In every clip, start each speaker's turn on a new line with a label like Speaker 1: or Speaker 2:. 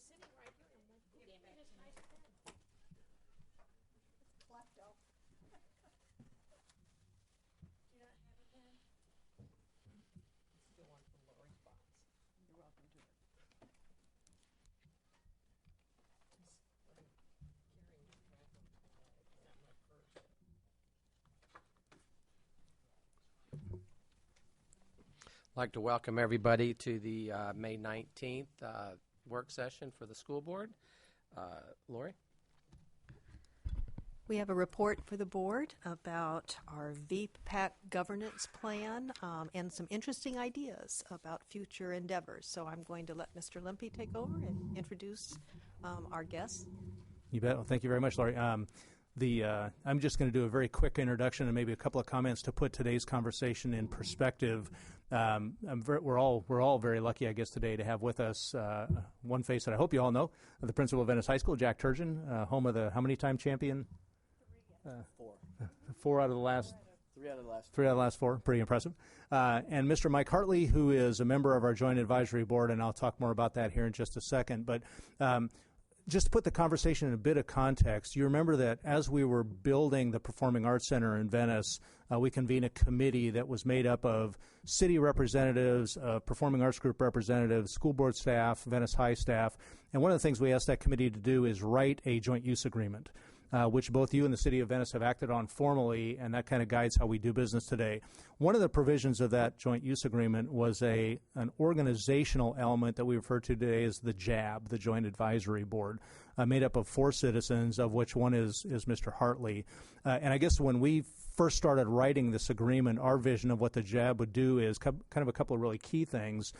Speaker 1: sitting right here. I'm like, give me this nice pen. It's klepto. Do you not have a pen? Still one from Lori's box. You're welcome to it.
Speaker 2: I'd like to welcome everybody to the May 19th work session for the school board. Lori?
Speaker 3: We have a report for the board about our VPAC governance plan and some interesting ideas about future endeavors. So I'm going to let Mr. Limpy take over and introduce our guests.
Speaker 4: You bet. Well, thank you very much, Lori. I'm just going to do a very quick introduction and maybe a couple of comments to put today's conversation in perspective. We're all very lucky, I guess, today to have with us one face that I hope you all know, the principal of Venice High School, Jack Turgeon, home of the how many time champion?
Speaker 5: Four.
Speaker 4: 4 out of the last.
Speaker 5: 3 out of the last.
Speaker 4: 3 out of the last 4. Pretty impressive. And Mr. Mike Hartley, who is a member of our Joint Advisory Board, and I'll talk more about that here in just a second. But just to put the conversation in a bit of context, you remember that as we were building the Performing Arts Center in Venice, we convened a committee that was made up of city representatives, Performing Arts Group representatives, school board staff, Venice High staff. And one of the things we asked that committee to do is write a joint use agreement, which both you and the city of Venice have acted on formally, and that kind of guides how we do business today. One of the provisions of that joint use agreement was an organizational element that we refer to today as the JAB, the Joint Advisory Board, made up of 4 citizens, of which one is Mr. Hartley. And I guess when we first started writing this agreement, our vision of what the JAB would do is kind of a couple of really key things.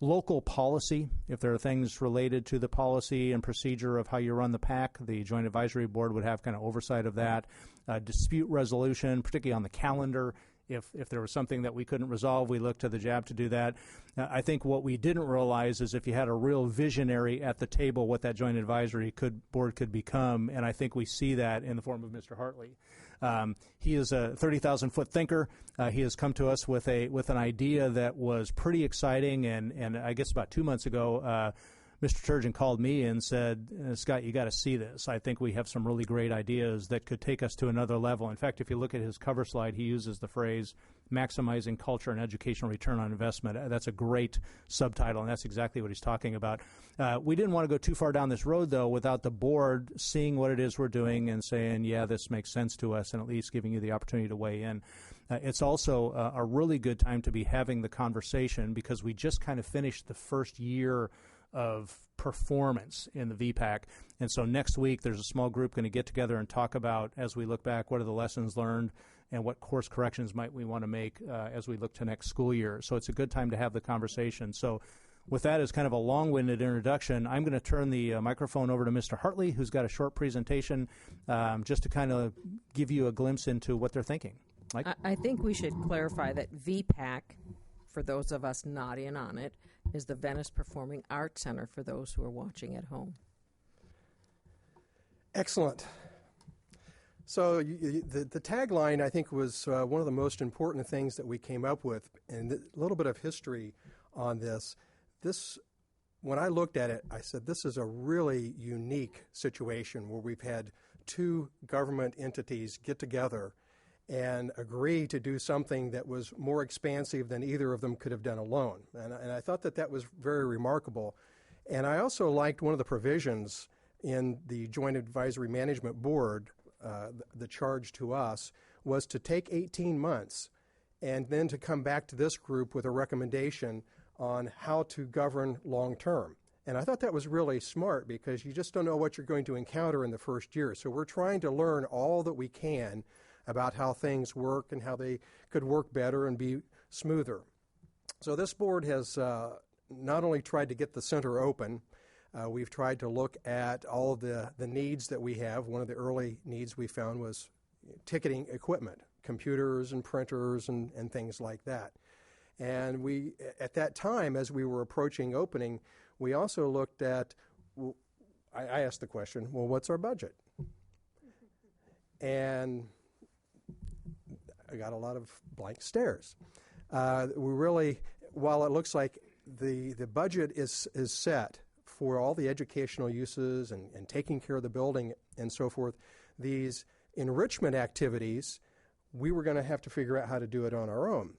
Speaker 4: Local policy, if there are things related to the policy and procedure of how you run the PAC, the Joint Advisory Board would have kind of oversight of that. Dispute resolution, particularly on the calendar. If there was something that we couldn't resolve, we looked to the JAB to do that. I think what we didn't realize is if you had a real visionary at the table, what that Joint Advisory Board could become, and I think we see that in the form of Mr. Hartley. He is a 30,000-foot thinker. He has come to us with an idea that was pretty exciting, and I guess about 2 months ago, Mr. Turgeon called me and said, Scott, you got to see this. I think we have some really great ideas that could take us to another level. In fact, if you look at his cover slide, he uses the phrase maximizing culture and educational return on investment. That's a great subtitle, and that's exactly what he's talking about. We didn't want to go too far down this road, though, without the board seeing what it is we're doing and saying, yeah, this makes sense to us, and at least giving you the opportunity to weigh in. It's also a really good time to be having the conversation because we just kind of finished the first year of performance in the VPAC. And so next week there's a small group going to get together and talk about, as we look back, what are the lessons learned and what course corrections might we want to make as we look to next school year. So it's a good time to have the conversation. So with that as kind of a long-winded introduction, I'm going to turn the microphone over to Mr. Hartley, who's got a short presentation just to kind of give you a glimpse into what they're thinking. Mike?
Speaker 1: I think we should clarify that VPAC, for those of us not in on it, is the Venice Performing Arts Center for those who are watching at home.
Speaker 6: Excellent. So the tagline, I think, was one of the most important things that we came up with, and a little bit of history on this. When I looked at it, I said, this is a really unique situation where we've had 2 government entities get together and agree to do something that was more expansive than either of them could have done alone. And I thought that was very remarkable. And I also liked one of the provisions in the Joint Advisory Management Board, the charge to us, was to take 18 months and then to come back to this group with a recommendation on how to govern long term. And I thought that was really smart because you just don't know what you're going to encounter in the first year. So we're trying to learn all that we can about how things work and how they could work better and be smoother. So this board has not only tried to get the center open, we've tried to look at all of the needs that we have. One of the early needs we found was ticketing equipment, computers and printers and things like that. And we, at that time, as we were approaching opening, we also looked at, I asked the question, well, what's our budget? And I got a lot of blank stares. We really, while it looks like the budget is set for all the educational uses and taking care of the building and so forth, these enrichment activities, we were going to have to figure out how to do it on our own,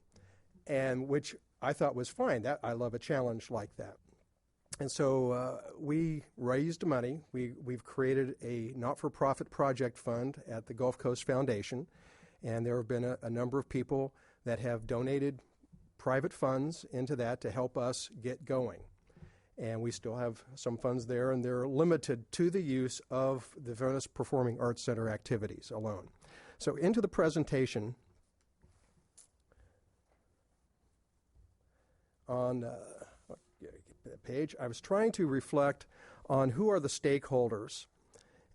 Speaker 6: and which I thought was fine. That I love a challenge like that. And so we raised money. We've created a not-for-profit project fund at the Gulf Coast Foundation, and there have been a number of people that have donated private funds into that to help us get going. And we still have some funds there, and they're limited to the use of the Venice Performing Arts Center activities alone. So into the presentation on that page, I was trying to reflect on who are the stakeholders.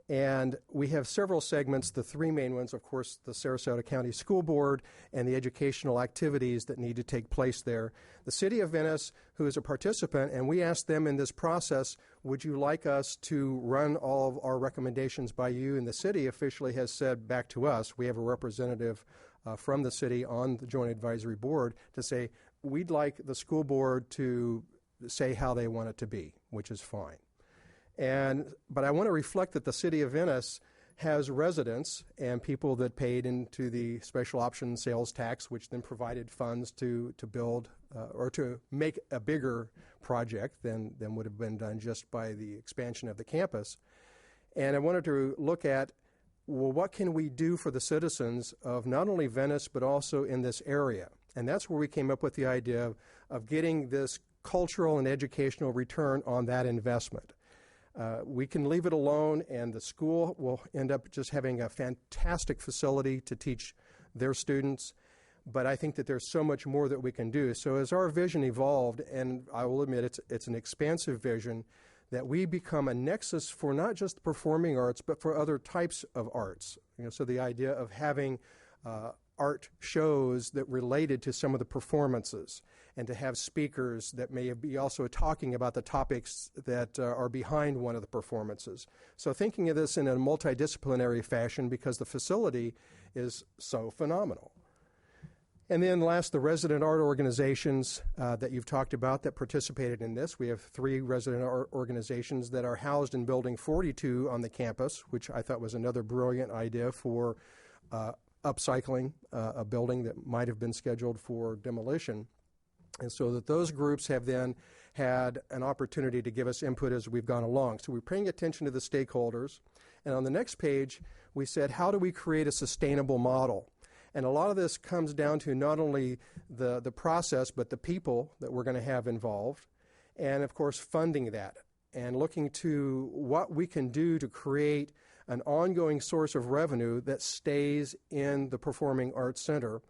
Speaker 6: And we have several segments. The three main ones, of course, the Sarasota County School Board and the educational activities that need to take place there. The City of Venice, who is a participant, and we asked them in this process, would you like us to run all of our recommendations by you? And the city officially has said back to us, we have a representative from the city on the Joint Advisory Board to say, we'd like the school board to say how they want it to be, which is fine. But I want to reflect that the City of Venice has residents and people that paid into the special option sales tax, which then provided funds to build or to make a bigger project than would have been done just by the expansion of the campus. And I wanted to look at, well, what can we do for the citizens of not only Venice but also in this area? And that's where we came up with the idea of getting this cultural and educational return on that investment. We can leave it alone, and the school will end up just having a fantastic facility to teach their students, but I think that there's so much more that we can do. So as our vision evolved, and I will admit it's an expansive vision, that we become a nexus for not just the performing arts, but for other types of arts. So the idea of having art shows that related to some of the performances, and to have speakers that may be also talking about the topics that are behind one of the performances. So thinking of this in a multidisciplinary fashion because the facility is so phenomenal. And then last, the resident art organizations that you've talked about that participated in this. We have 3 resident art organizations that are housed in Building 42 on the campus, which I thought was another brilliant idea for upcycling a building that might have been scheduled for demolition. And so that those groups have then had an opportunity to give us input as we've gone along. So we're paying attention to the stakeholders. And on the next page, we said, how do we create a sustainable model? And a lot of this comes down to not only the process, but the people that we're going to have involved. And, of course, funding that and looking to what we can do to create an ongoing source of revenue that stays in the Performing Arts Center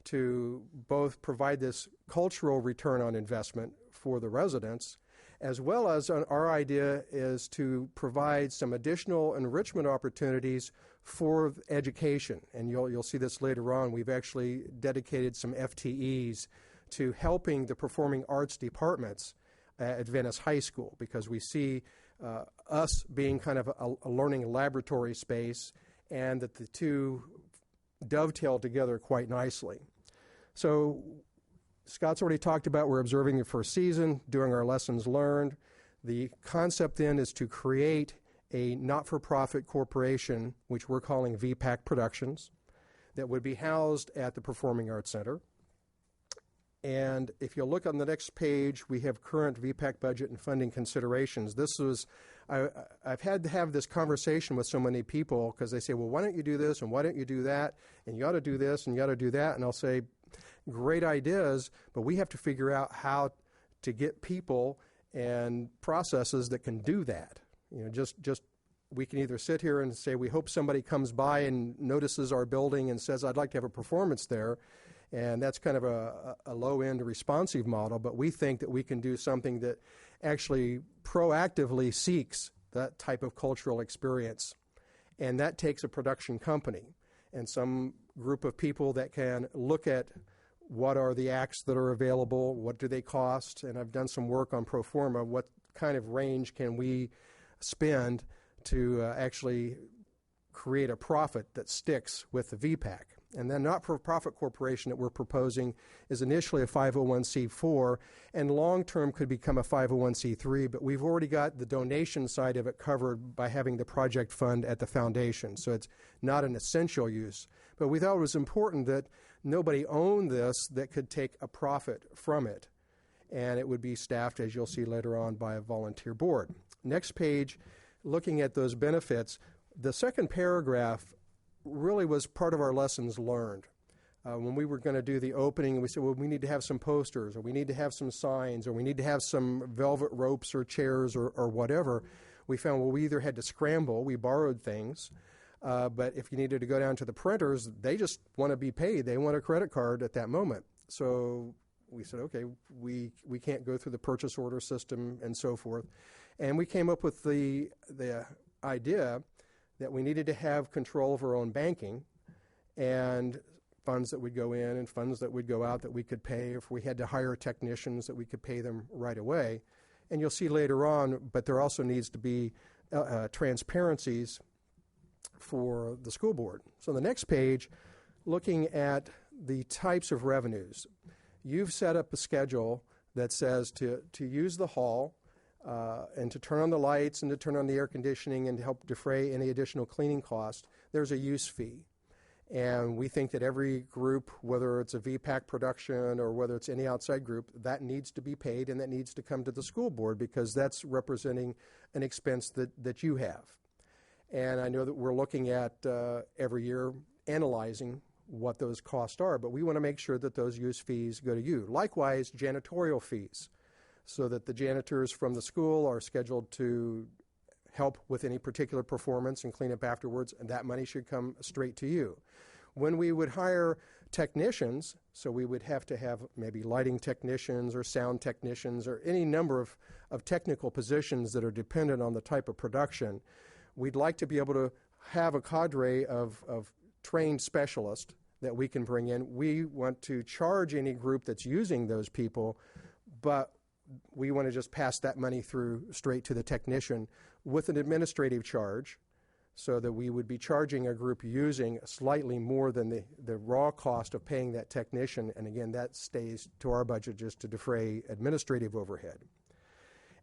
Speaker 6: to both provide this cultural return on investment for the residents, as well as our idea is to provide some additional enrichment opportunities for education. And you'll see this later on. We've actually dedicated some FTEs to helping the performing arts departments at Venice High School, because we see us being kind of a learning laboratory space, and that the two dovetail together quite nicely. So Scott's already talked about we're observing the first season, doing our lessons learned. The concept then is to create a not-for-profit corporation, which we're calling VPAC Productions, that would be housed at the Performing Arts Center. And if you look on the next page, we have current VPAC budget and funding considerations. I've had to have this conversation with so many people because they say, well, why don't you do this and why don't you do that? And you ought to do this and you ought to do that. And I'll say, great ideas, but we have to figure out how to get people and processes that can do that. Just we can either sit here and say, we hope somebody comes by and notices our building and says, I'd like to have a performance there. And that's kind of a low-end responsive model, but we think that we can do something that actually proactively seeks that type of cultural experience. And that takes a production company and some group of people that can look at what are the acts that are available, what do they cost, and I've done some work on pro forma, what kind of range can we spend to actually create a profit that sticks with the VPAC. And the not-for-profit corporation that we're proposing is initially a 501c4 and long-term could become a 501c3, but we've already got the donation side of it covered by having the project fund at the foundation. So it's not an essential use. But we thought it was important that nobody owned this that could take a profit from it. And it would be staffed, as you'll see later on, by a volunteer board. Next page, looking at those benefits, the second paragraph really was part of our lessons learned. When we were going to do the opening, we said, well, we need to have some posters, or we need to have some signs, or we need to have some velvet ropes or chairs or whatever. We found, well, we either had to scramble, we borrowed things, but if you needed to go down to the printers, they just want to be paid. They want a credit card at that moment. So we said, okay, we can't go through the purchase order system and so forth. And we came up with the idea that we needed to have control of our own banking and funds that would go in and funds that would go out that we could pay. If we had to hire technicians, that we could pay them right away. And you'll see later on, but there also needs to be transparencies for the school board. So the next page, looking at the types of revenues. You've set up a schedule that says to use the hall and to turn on the lights and to turn on the air conditioning and to help defray any additional cleaning cost, there's a use fee. And we think that every group, whether it's a VPAC production or whether it's any outside group, that needs to be paid and that needs to come to the school board because that's representing an expense that you have. And I know that we're looking at every year analyzing what those costs are, but we want to make sure that those use fees go to you. Likewise, janitorial fees, so that the janitors from the school are scheduled to help with any particular performance and clean up afterwards, and that money should come straight to you. When we would hire technicians, so we would have to have maybe lighting technicians or sound technicians or any number of technical positions that are dependent on the type of production, we'd like to be able to have a cadre of trained specialists that we can bring in. We want to charge any group that's using those people, but we want to just pass that money through straight to the technician with an administrative charge so that we would be charging a group using slightly more than the raw cost of paying that technician. And again, that stays to our budget just to defray administrative overhead.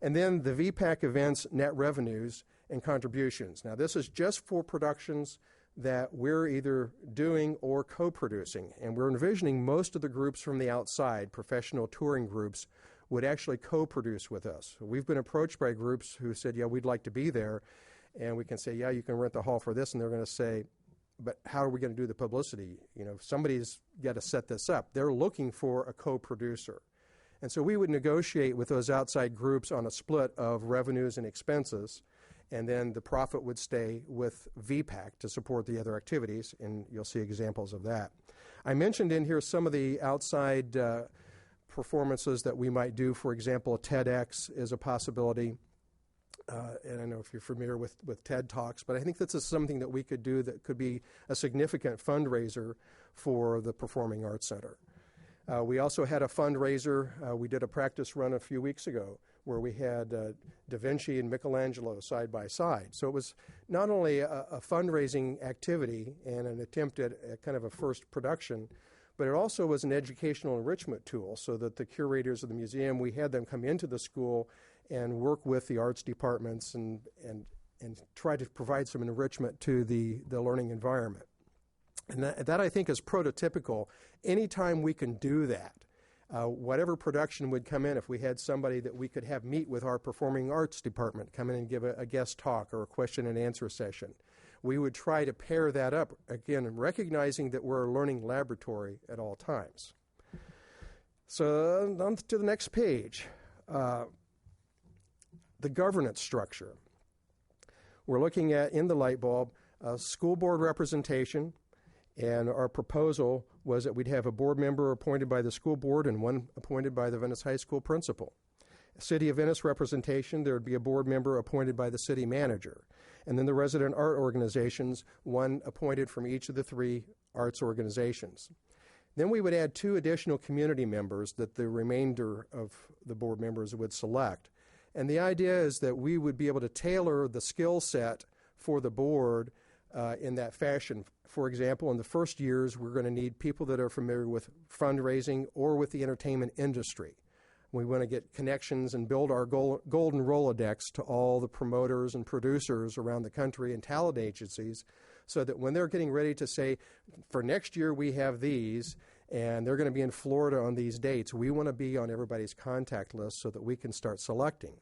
Speaker 6: And then the VPAC events net revenues and contributions. Now, this is just for productions that we're either doing or co-producing. And we're envisioning most of the groups from the outside, professional touring groups, would actually co-produce with us. We've been approached by groups who said, yeah, we'd like to be there. And we can say, yeah, you can rent the hall for this. And they're going to say, but how are we going to do the publicity? You know, somebody's got to set this up. They're looking for a co-producer. And so we would negotiate with those outside groups on a split of revenues and expenses. And then the profit would stay with VPAC to support the other activities, and you'll see examples of that. I mentioned in here some of the outside performances that we might do. For example, a TEDx is a possibility. And I don't know if you're familiar with TED Talks, but I think this is something that we could do that could be a significant fundraiser for the Performing Arts Center. We also had a fundraiser. We did a practice run a few weeks ago where we had Da Vinci and Michelangelo side by side. So it was not only a fundraising activity and an attempt at kind of a first production, but it also was an educational enrichment tool so that the curators of the museum, we had them come into the school and work with the arts departments and try to provide some enrichment to the learning environment. And that I think is prototypical. Anytime we can do that, whatever production would come in, if we had somebody that we could have meet with our performing arts department, come in and give a guest talk or a question and answer session, we would try to pair that up, again, recognizing that we're a learning laboratory at all times. So on to the next page. The governance structure. We're looking at, in the light bulb, school board representation, and our proposal was that we'd have a board member appointed by the school board and one appointed by the Venice High School principal. City of Venice representation, there would be a board member appointed by the city manager. And then the resident art organizations, one appointed from each of the three arts organizations. Then we would add 2 additional community members that the remainder of the board members would select. And the idea is that we would be able to tailor the skill set for the board in that fashion. For example, in the first years, we're going to need people that are familiar with fundraising or with the entertainment industry. We want to get connections and build our golden Rolodex to all the promoters and producers around the country and talent agencies, so that when they're getting ready to say, for next year we have these, and they're going to be in Florida on these dates, we want to be on everybody's contact list so that we can start selecting.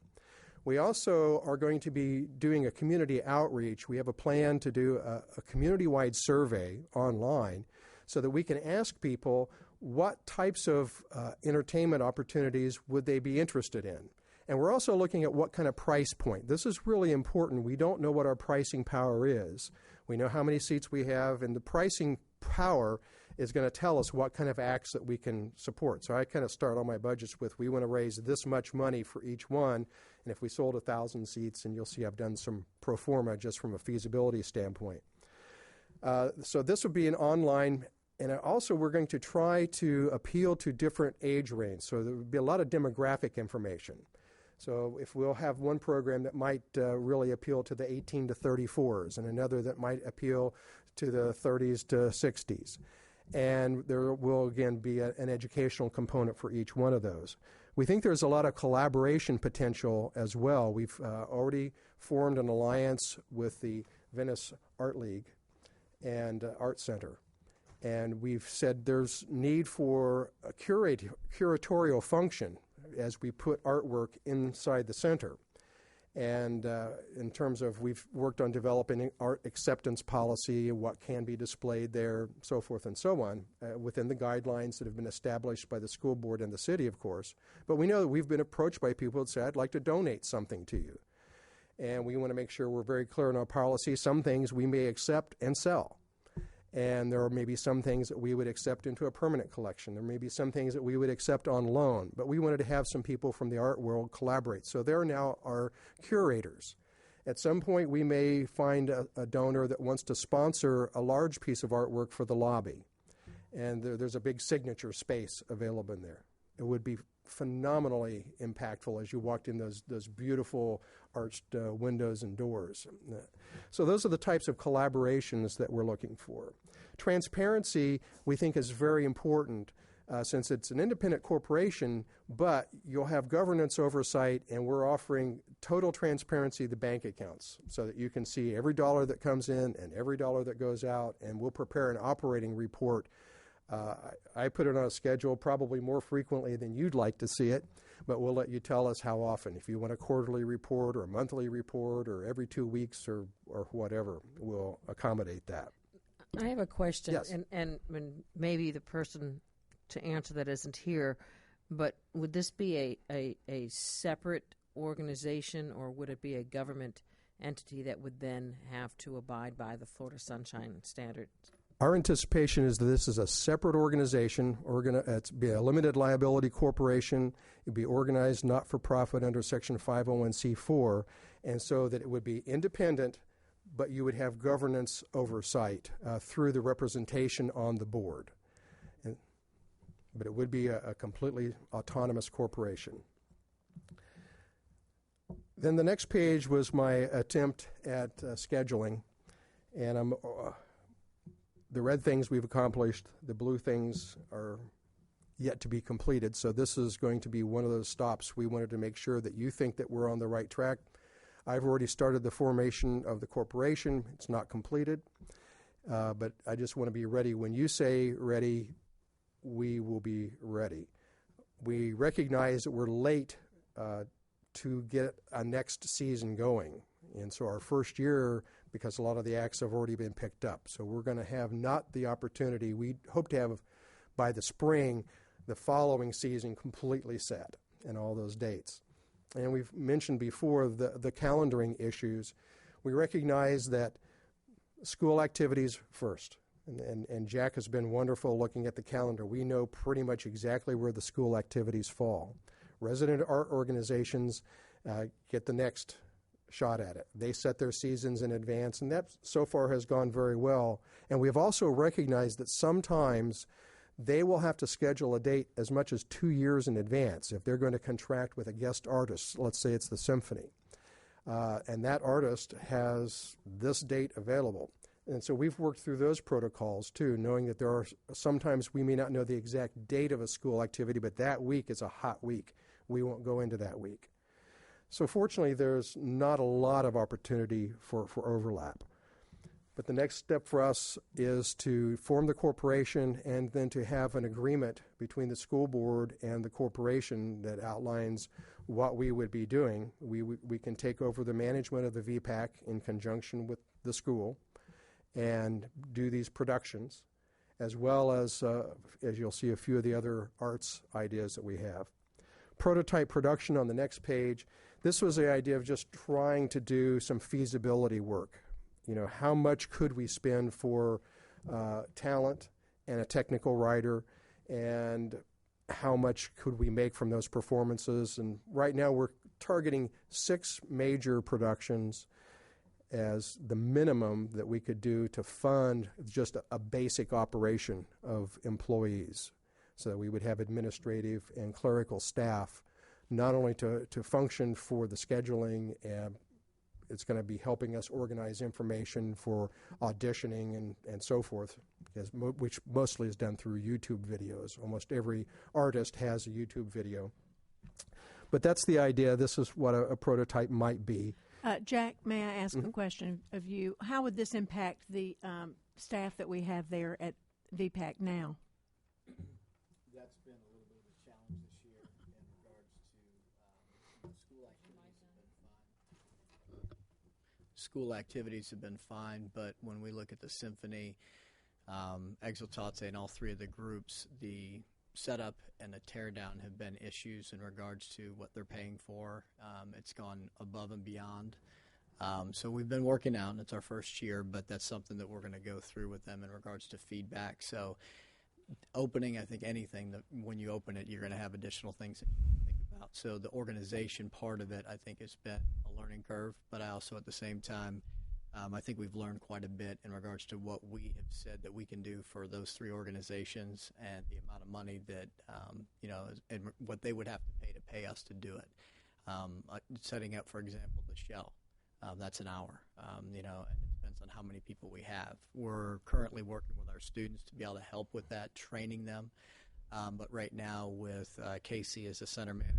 Speaker 6: We also are going to be doing a community outreach. We have a plan to do a community-wide survey online so that we can ask people what types of entertainment opportunities would they be interested in. And we're also looking at what kind of price point. This is really important. We don't know what our pricing power is. We know how many seats we have, and the pricing power is going to tell us what kind of acts that we can support. So I kind of start all my budgets with, we want to raise this much money for each one, and if we sold 1,000 seats, and you'll see I've done some pro forma just from a feasibility standpoint. So this would be an online, and also we're going to try to appeal to different age ranges. So there would be a lot of demographic information. So if we'll have one program that might really appeal to the 18 to 34s, and another that might appeal to the 30s to 60s. And there will, again, be an educational component for each one of those. We think there's a lot of collaboration potential as well. We've already formed an alliance with the Venice Art League and Art Center. And we've said there's need for a curatorial function as we put artwork inside the center. And in terms of, we've worked on developing art acceptance policy, what can be displayed there, so forth and so on, within the guidelines that have been established by the school board and the city, of course. But we know that we've been approached by people that say, I'd like to donate something to you. And we want to make sure we're very clear in our policy. Some things we may accept and sell. And there may be some things that we would accept into a permanent collection. There may be some things that we would accept on loan. But we wanted to have some people from the art world collaborate. So they're now our curators. At some point, we may find a donor that wants to sponsor a large piece of artwork for the lobby. And there's a big signature space available in there. It would be phenomenally impactful as you walked in those beautiful arched windows and doors. So those are the types of collaborations that we're looking for. Transparency, we think, is very important since it's an independent corporation, but you'll have governance oversight, and we're offering total transparency of the bank accounts so that you can see every dollar that comes in and every dollar that goes out, and we'll prepare an operating report. I put it on a schedule probably more frequently than you'd like to see it, but we'll let you tell us how often. If you want a quarterly report or a monthly report or every 2 weeks or whatever, we'll accommodate that.
Speaker 1: I have a question,
Speaker 6: Yes.
Speaker 1: and maybe the person to answer that isn't here, but would this be a separate organization, or would it be a government entity that would then have to abide by the Florida Sunshine Standards?
Speaker 6: Our anticipation is that this is a separate organization. It's be a limited liability corporation. It'd be organized not-for-profit under Section 501c4, and so that it would be independent, but you would have governance oversight through the representation on the board. But it would be a completely autonomous corporation. Then the next page was my attempt at scheduling, and the red things we've accomplished, the blue things are yet to be completed. So this is going to be one of those stops. We wanted to make sure that you think that we're on the right track. I've already started the formation of the corporation. It's not completed, but I just want to be ready. When you say ready, we will be ready. We recognize that we're late to get a next season going. And so our first year, because a lot of the acts have already been picked up. So we're going to have not the opportunity. We hope to have, by the spring, the following season completely set and all those dates. And we've mentioned before the calendaring issues. We recognize that school activities first. And Jack has been wonderful looking at the calendar. We know pretty much exactly where the school activities fall. Resident art organizations get the next shot at it. They set their seasons in advance, and that so far has gone very well. And we've also recognized that sometimes they will have to schedule a date as much as 2 years in advance if they're going to contract with a guest artist. Let's say it's the symphony. And that artist has this date available. And so we've worked through those protocols too, knowing that there are sometimes we may not know the exact date of a school activity, but that week is a hot week. We won't go into that week. So fortunately, there's not a lot of opportunity for overlap. But the next step for us is to form the corporation and then to have an agreement between the school board and the corporation that outlines what we would be doing. We can take over the management of the VPAC in conjunction with the school and do these productions, as well as you'll see, a few of the other arts ideas that we have. Prototype production on the next page. This was the idea of just trying to do some feasibility work. You know, how much could we spend for talent and a technical writer, and how much could we make from those performances? And right now we're targeting 6 major productions as the minimum that we could do to fund just a basic operation of employees, so that we would have administrative and clerical staff, not only to function for the scheduling, and it's going to be helping us organize information for auditioning and so forth, which mostly is done through YouTube videos. Almost every artist has a YouTube video. But that's the idea. This is what a prototype might be.
Speaker 7: Jack, may I ask a question of you? How would this impact the staff that we have there at VPAC now?
Speaker 5: That's been a little bit of a challenge this year in regards to school activities have been fine. School activities have been fine, but when we look at the symphony, Exultate, and all 3 of the groups, the setup and the teardown have been issues in regards to what they're paying for. It's gone above and beyond. So we've been working out, and it's our first year, but that's something that we're going to go through with them in regards to feedback. So opening, I think anything that when you open it, you're going to have additional things that you think about. So the organization part of it, I think, has been a learning curve, but I also at the same time, I think we've learned quite a bit in regards to what we have said that we can do for those 3 organizations and the amount of money that, and what they would have to pay us to do it. Setting up, for example, the show, that's an hour, and it depends on how many people we have. We're currently working with our students to be able to help with that, training them. But right now with Casey as the center manager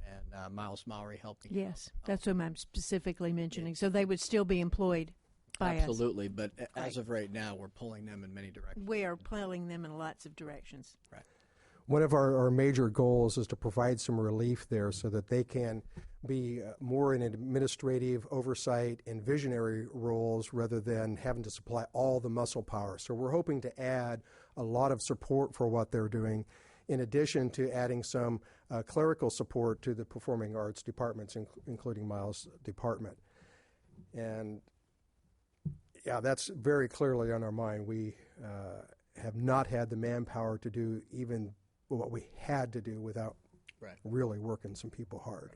Speaker 5: and Miles Mowry helping.
Speaker 7: Yes, that's what I'm specifically mentioning. So they would still be employed by us.
Speaker 5: Absolutely, but as of right now, we're pulling them in many directions.
Speaker 7: We are pulling them in lots of directions.
Speaker 5: Right.
Speaker 6: One of our major goals is to provide some relief there so that they can be more in administrative oversight and visionary roles rather than having to supply all the muscle power. So we're hoping to add a lot of support for what they're doing, in addition to adding some clerical support to the performing arts departments, including Miles' department. And yeah, that's very clearly on our mind. We have not had the manpower to do even what we had to do without really working some people hard.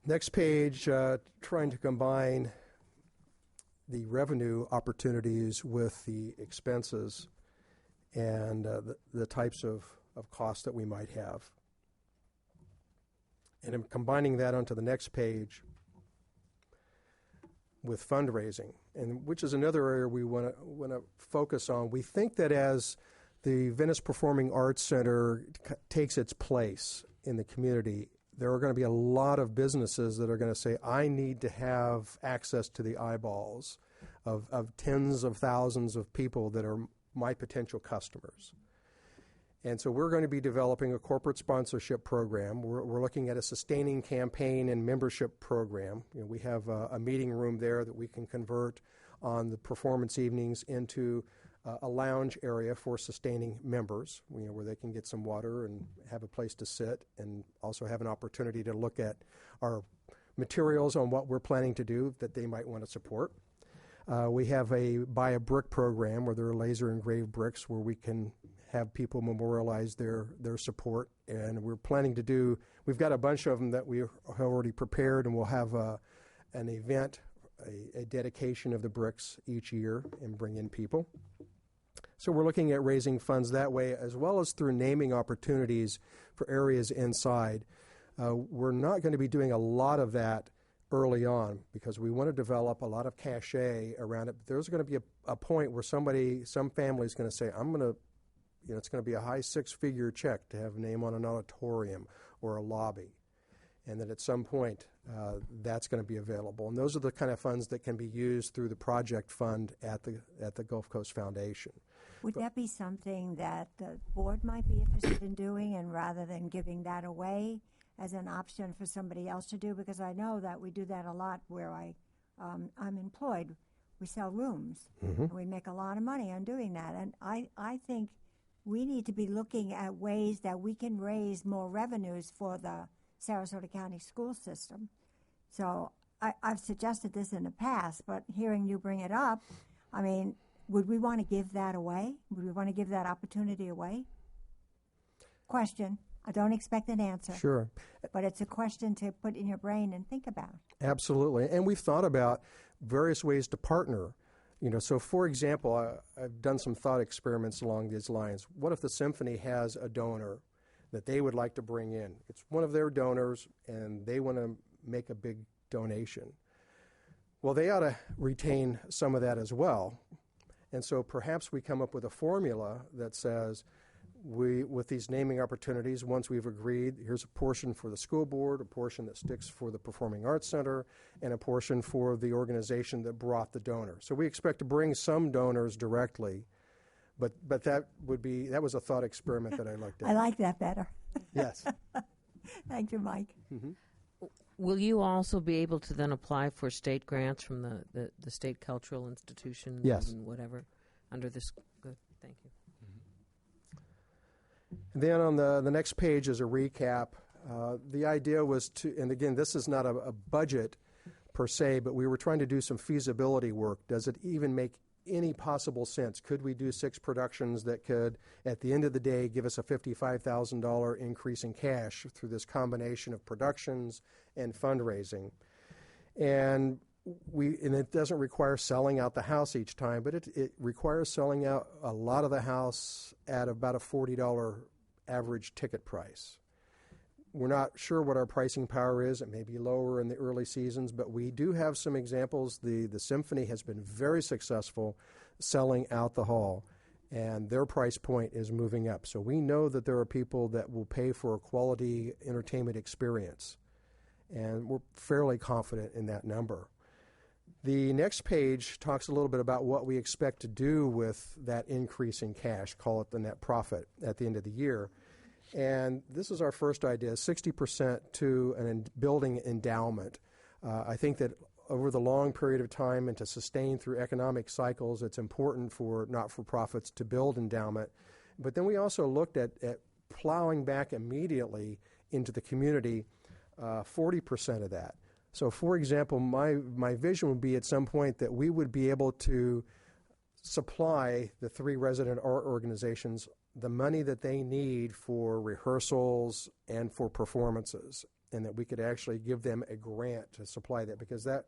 Speaker 6: Next page, trying to combine the revenue opportunities with the expenses and the types of costs that we might have. And I'm combining that onto the next page with fundraising, and which is another area we want to focus on. We think that as the Venice Performing Arts Center takes its place in the community, there are going to be a lot of businesses that are going to say, I need to have access to the eyeballs of tens of thousands of people that are my potential customers. And so we're going to be developing a corporate sponsorship program. We're looking at a sustaining campaign and membership program. We have a meeting room there that we can convert on the performance evenings into a lounge area for sustaining members, where they can get some water and have a place to sit, and also have an opportunity to look at our materials on what we're planning to do that they might want to support. We have a buy a brick program where there are laser engraved bricks where we can have people memorialize their support, and we're planning to do, we've got a bunch of them that we have already prepared, and we'll have an event, a dedication of the bricks each year and bring in people. So we're looking at raising funds that way, as well as through naming opportunities for areas inside. We're not going to be doing a lot of that early on because we want to develop a lot of cachet around it. There's going to be a point where some family is going to say, it's going to be a high six-figure check to have a name on an auditorium or a lobby. And that at some point that's going to be available. And those are the kind of funds that can be used through the project fund at the Gulf Coast Foundation.
Speaker 8: Would that be something that the board might be interested in doing, and rather than giving that away as an option for somebody else to do? Because I know that we do that a lot where I'm employed. We sell rooms, and we make a lot of money on doing that. And I think we need to be looking at ways that we can raise more revenues for the Sarasota County school system. So I've suggested this in the past, but hearing you bring it up, I mean, would we want to give that away? Would we want to give that opportunity away? Question. I don't expect an answer.
Speaker 6: Sure.
Speaker 8: But it's a question to put in your brain and think about.
Speaker 6: Absolutely. And we've thought about various ways to partner. So for example, I've done some thought experiments along these lines. What if the symphony has a donor that they would like to bring in? It's one of their donors, and they want to make a big donation. Well, they ought to retain some of that as well. And so perhaps we come up with a formula that says, with these naming opportunities, once we've agreed, here's a portion for the school board, a portion that sticks for the Performing Arts Center, and a portion for the organization that brought the donor. So we expect to bring some donors directly, but that was a thought experiment that I looked at.
Speaker 8: I like that better.
Speaker 6: Yes.
Speaker 8: Thank you, Mike.
Speaker 6: Mm-hmm.
Speaker 1: Will you also be able to then apply for state grants from the state cultural institutions
Speaker 6: Yes.
Speaker 1: and whatever under this? Good, thank you.
Speaker 6: And then on the next page is a recap. The idea was and again, this is not a budget per se, but we were trying to do some feasibility work. Does it even make any possible sense? Could we do 6 productions that could, at the end of the day, give us a $55,000 increase in cash through this combination of productions and fundraising? And it doesn't require selling out the house each time, but it requires selling out a lot of the house at about a $40 average ticket price. We're not sure what our pricing power is. It may be lower in the early seasons, but we do have some examples. The symphony has been very successful selling out the hall, and their price point is moving up. So we know that there are people that will pay for a quality entertainment experience, and we're fairly confident in that number. The next page talks a little bit about what we expect to do with that increase in cash, call it the net profit at the end of the year. And this is our first idea, 60% to building endowment. I think that over the long period of time and to sustain through economic cycles, it's important for not-for-profits to build endowment. But then we also looked at plowing back immediately into the community 40% of that. So, for example, my vision would be at some point that we would be able to supply the 3 resident art organizations the money that they need for rehearsals and for performances, and that we could actually give them a grant to supply that, because that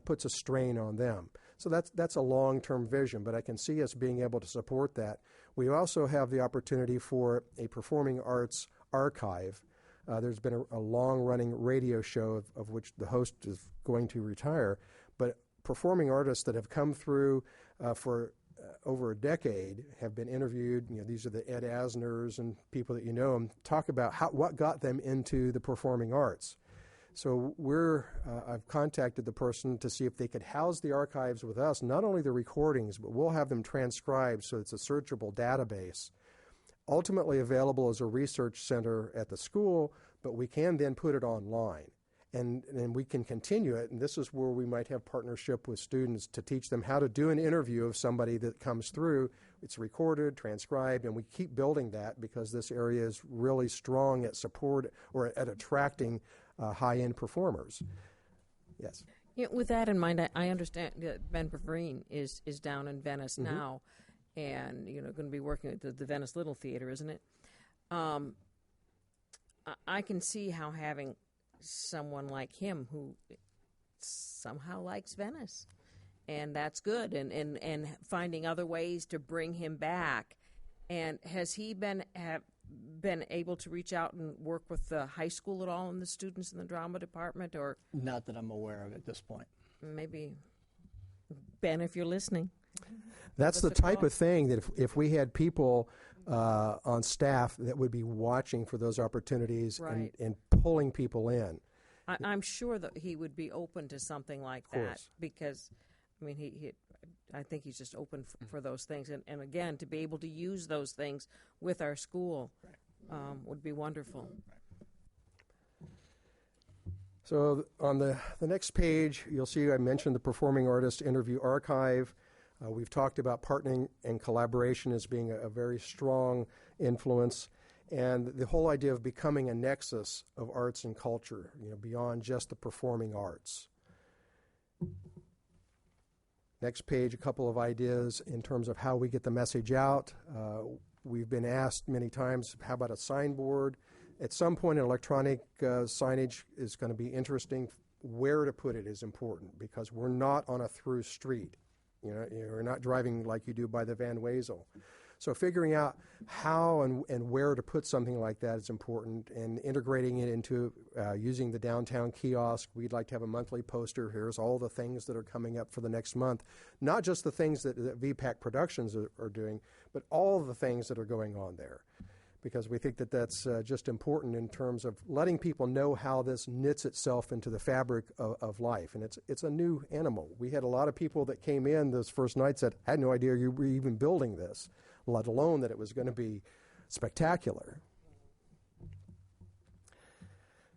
Speaker 6: puts a strain on them. So that's a long-term vision, but I can see us being able to support that. We also have the opportunity for a performing arts archive. There's been a long-running radio show of which the host is going to retire, but performing artists that have come through for over a decade have been interviewed. These are the Ed Asners and people that and talk about what got them into the performing arts. So I've contacted the person to see if they could house the archives with us, not only the recordings, but we'll have them transcribed so it's a searchable database, ultimately available as a research center at the school, but we can then put it online. And we can continue it, and this is where we might have partnership with students to teach them how to do an interview of somebody that comes through. It's recorded, transcribed, and we keep building that because this area is really strong at support or at attracting high-end performers. Yes.
Speaker 1: With that in mind, I understand that Ben Vereen is down in Venice now, and going to be working at the Venice Little Theater, isn't it? I can see how having someone like him who somehow likes Venice, and that's good, and finding other ways to bring him back. And has he been been able to reach out and work with the high school at all and the students in the drama department, or
Speaker 5: Not that I'm aware of at this point.
Speaker 1: maybe Ben, if you're listening?
Speaker 6: That's the
Speaker 1: Give us a
Speaker 6: type
Speaker 1: call.
Speaker 6: of thing that if we had people on staff that would be watching for those opportunities
Speaker 1: Right.
Speaker 6: and pulling people in.
Speaker 1: I'm sure that he would be open to something like that
Speaker 6: course.
Speaker 1: because, I mean, I think he's just open for those things. And again, to be able to use those things with our school would be wonderful.
Speaker 6: So on the next page, you'll see I mentioned the Performing Artist Interview Archive. We've talked about partnering and collaboration as being a very strong influence, and the whole idea of becoming a nexus of arts and culture, beyond just the performing arts. Next page, a couple of ideas in terms of how we get the message out. We've been asked many times, how about a signboard? At some point, electronic signage is going to be interesting. Where to put it is important because we're not on a through street. You're not driving like you do by the Van Wezel. So figuring out how and where to put something like that is important, and integrating it into using the downtown kiosk. We'd like to have a monthly poster. Here's all the things that are coming up for the next month. Not just the things that VPAC Productions are doing, but all of the things that are going on there. Because we think that that's just important in terms of letting people know how this knits itself into the fabric of life. And it's a new animal. We had a lot of people that came in those first nights that had no idea you were even building this, let alone that it was going to be spectacular.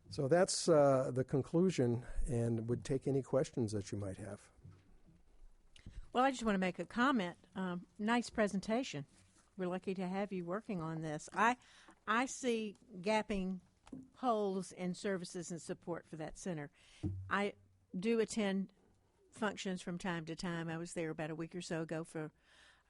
Speaker 6: So that's the conclusion, and would take any questions that you might have.
Speaker 7: Well, I just want to make a comment. Nice presentation. We're lucky to have you working on this. I see gapping holes in services and support for that center. I do attend functions from time to time. I was there about a week or so ago for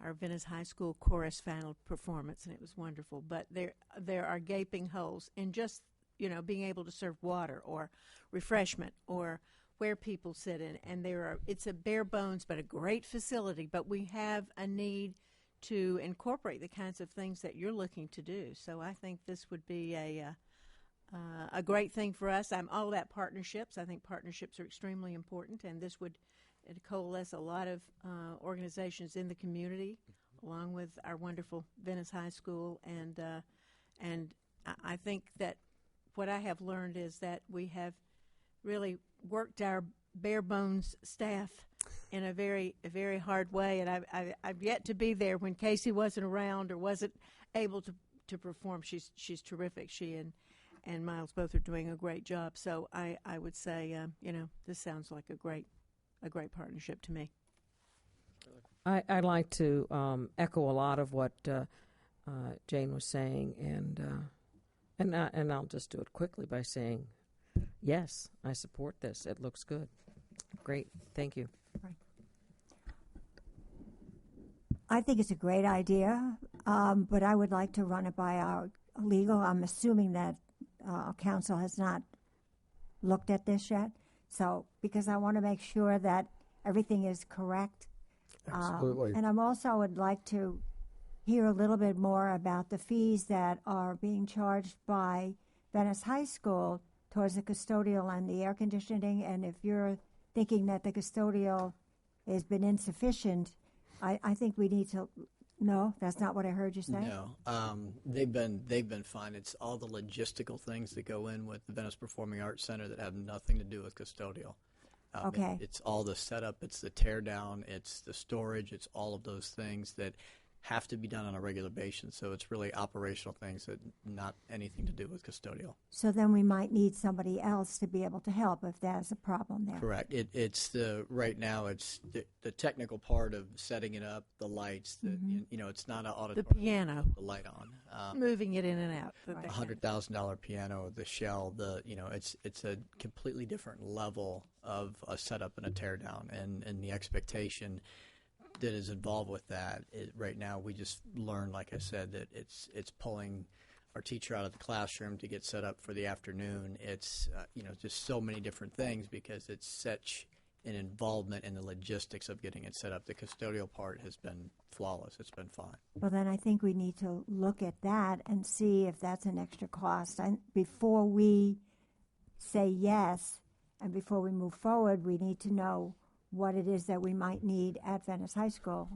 Speaker 7: our Venice High School chorus final performance, and it was wonderful. But there are gaping holes in just being able to serve water or refreshment or where people sit in. And it's a bare bones but a great facility. But we have a need to incorporate the kinds of things that you're looking to do. So I think this would be a great thing for us. I'm all about partnerships. I think partnerships are extremely important, and this would coalesce a lot of organizations in the community, along with our wonderful Venice High School. And I think that what I have learned is that we have really worked our bare bones staff in a very hard way, and I've yet to be there when Casey wasn't around or wasn't able to perform. She's terrific. She and Miles both are doing a great job. So I would say this sounds like a great partnership to me.
Speaker 1: I'd like to echo a lot of what Jane was saying, and I'll just do it quickly by saying, yes, I support this. It looks good. Great. Thank you.
Speaker 8: I think it's a great idea, but I would like to run it by our legal. I'm assuming that council has not looked at this yet, so because I want to make sure that everything is correct.
Speaker 6: Absolutely.
Speaker 8: And I'm also would like to hear a little bit more about the fees that are being charged by Venice High School towards the custodial and the air conditioning, and if you're thinking that the custodial has been insufficient, I think we need to. No, that's not what I heard you say.
Speaker 5: No, they've been fine. It's all the logistical things that go in with the Venice Performing Arts Center that have nothing to do with custodial.
Speaker 8: Okay.
Speaker 5: It's all the setup, it's the tear down, it's the storage, it's all of those things that have to be done on a regular basis. So it's really operational things that not anything to do with custodial.
Speaker 8: So then we might need somebody else to be able to help if there's a problem there.
Speaker 5: Correct. It's right now it's the technical part of setting it up, the lights. It's not an auditorium.
Speaker 7: The piano,
Speaker 5: The light on.
Speaker 7: moving it in and out.
Speaker 8: Right.
Speaker 5: $100,000 piano, the shell, it's a completely different level of a setup and a tear down, and the expectation that is involved with that. Right now, we just learned, like I said, that it's pulling our teacher out of the classroom to get set up for the afternoon. It's just so many different things because it's such and involvement in the logistics of getting it set up. The custodial part has been flawless. It's been fine.
Speaker 8: Well, then I think we need to look at that and see if that's an extra cost. Before we say yes and before we move forward, we need to know what it is that we might need at Venice High School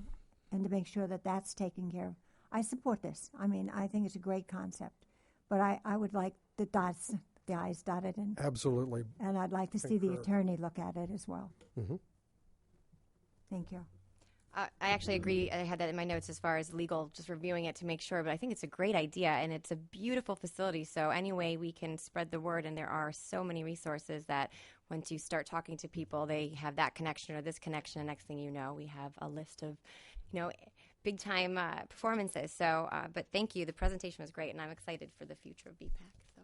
Speaker 8: and to make sure that that's taken care of. I support this. I mean, I think it's a great concept. But I would like the I's dotted in.
Speaker 6: Absolutely.
Speaker 8: And I'd like to see the attorney look at it as well.
Speaker 6: Mm-hmm.
Speaker 8: Thank you.
Speaker 9: I actually agree. I had that in my notes as far as legal, just reviewing it to make sure. But I think it's a great idea, and it's a beautiful facility. So any way we can spread the word, and there are so many resources that once you start talking to people, they have that connection or this connection, and next thing you know, we have a list of, big-time performances. So, but thank you. The presentation was great, and I'm excited for the future of BPAC. So,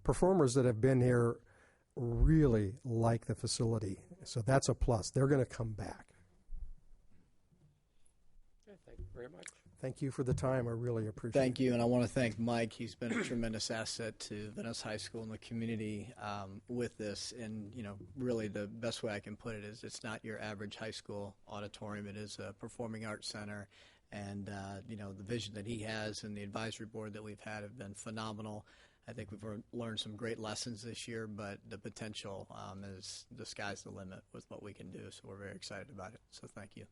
Speaker 6: performers that have been here really like the facility, so that's a plus. They're going to come back.
Speaker 2: Thank you very much.
Speaker 6: Thank you for the time. I really appreciate it.
Speaker 5: Thank you, and I want to thank Mike. He's been a tremendous asset to Venice High School and the community with this. And, really the best way I can put it is it's not your average high school auditorium. It is a performing arts center. And, the vision that he has and the advisory board that we've had have been phenomenal. I think we've learned some great lessons this year, but the potential is the sky's the limit with what we can do. So we're very excited about it. So thank you.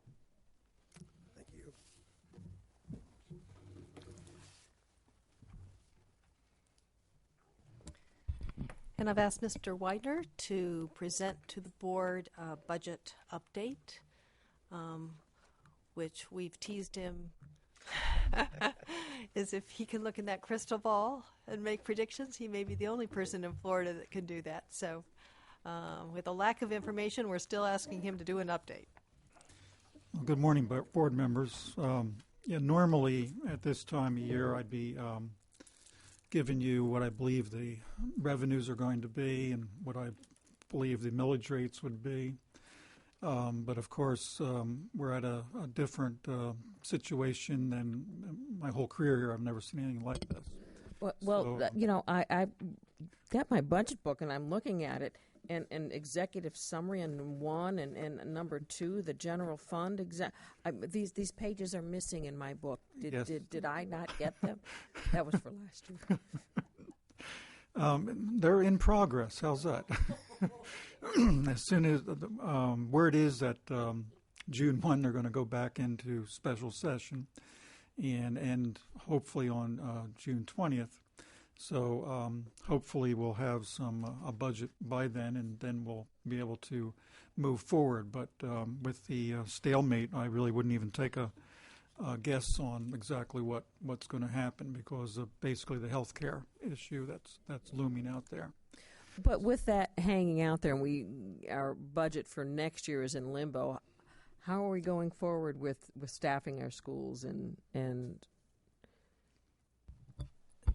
Speaker 6: Thank you.
Speaker 3: And I've asked Mr. Widener to present to the board a budget update, which we've teased him as if he can look in that crystal ball and make predictions. He may be the only person in Florida that can do that. So with a lack of information, we're still asking him to do an update.
Speaker 10: Well, good morning, board members. Normally at this time of year, I'd be giving you what I believe the revenues are going to be and what I believe the millage rates would be. But of course, we're at a different situation than my whole career here. I've never seen anything like this.
Speaker 1: I got my budget book and I'm looking at it, and executive summary in 1 and number 2, the general fund. These pages are missing in my book. Did I not get them? That was for last year.
Speaker 10: They're in progress. How's that? As soon as word is that June 1, they're going to go back into special session, and hopefully on June 20th. So hopefully we'll have a budget by then, and then we'll be able to move forward. But with the stalemate, I really wouldn't even take a guess on exactly what's going to happen because of basically the health care issue that's looming out there.
Speaker 1: But with that hanging out there, and our budget for next year is in limbo, how are we going forward with staffing our schools and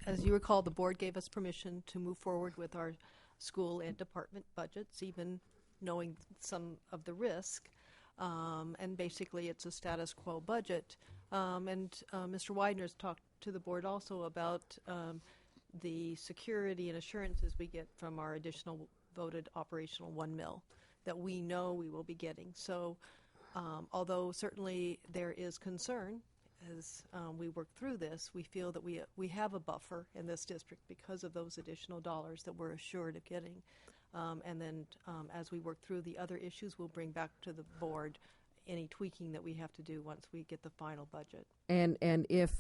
Speaker 3: As you recall, the board gave us permission to move forward with our school and department budgets, even knowing some of the risk. And basically, it's a status quo budget. Mr. Widener's talked to the board also about the security and assurances we get from our additional voted operational 1 mil that we know we will be getting. So although certainly there is concern as we work through this, we feel that we have a buffer in this district because of those additional dollars that we're assured of getting. And then as we work through the other issues, we'll bring back to the board any tweaking that we have to do once we get the final budget.
Speaker 1: And if,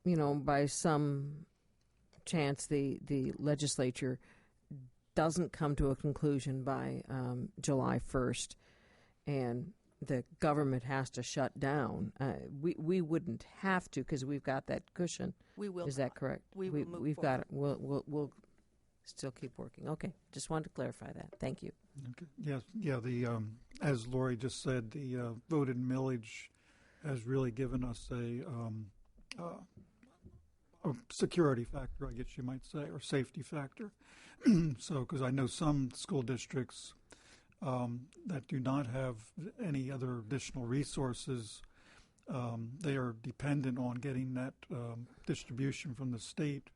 Speaker 1: by some chance the legislature doesn't come to a conclusion by July 1st and the government has to shut down, we wouldn't have to because we've got that cushion.
Speaker 3: We will.
Speaker 1: Is that correct?
Speaker 3: We've
Speaker 1: forward. Got it. We'll still keep working. Okay, just wanted to clarify that. Thank you.
Speaker 10: Okay. Yes. Yeah. The as Lori just said, the voted millage has really given us a security factor, I guess you might say, or safety factor. So, because I know some school districts that do not have any other additional resources, they are dependent on getting that distribution from the state.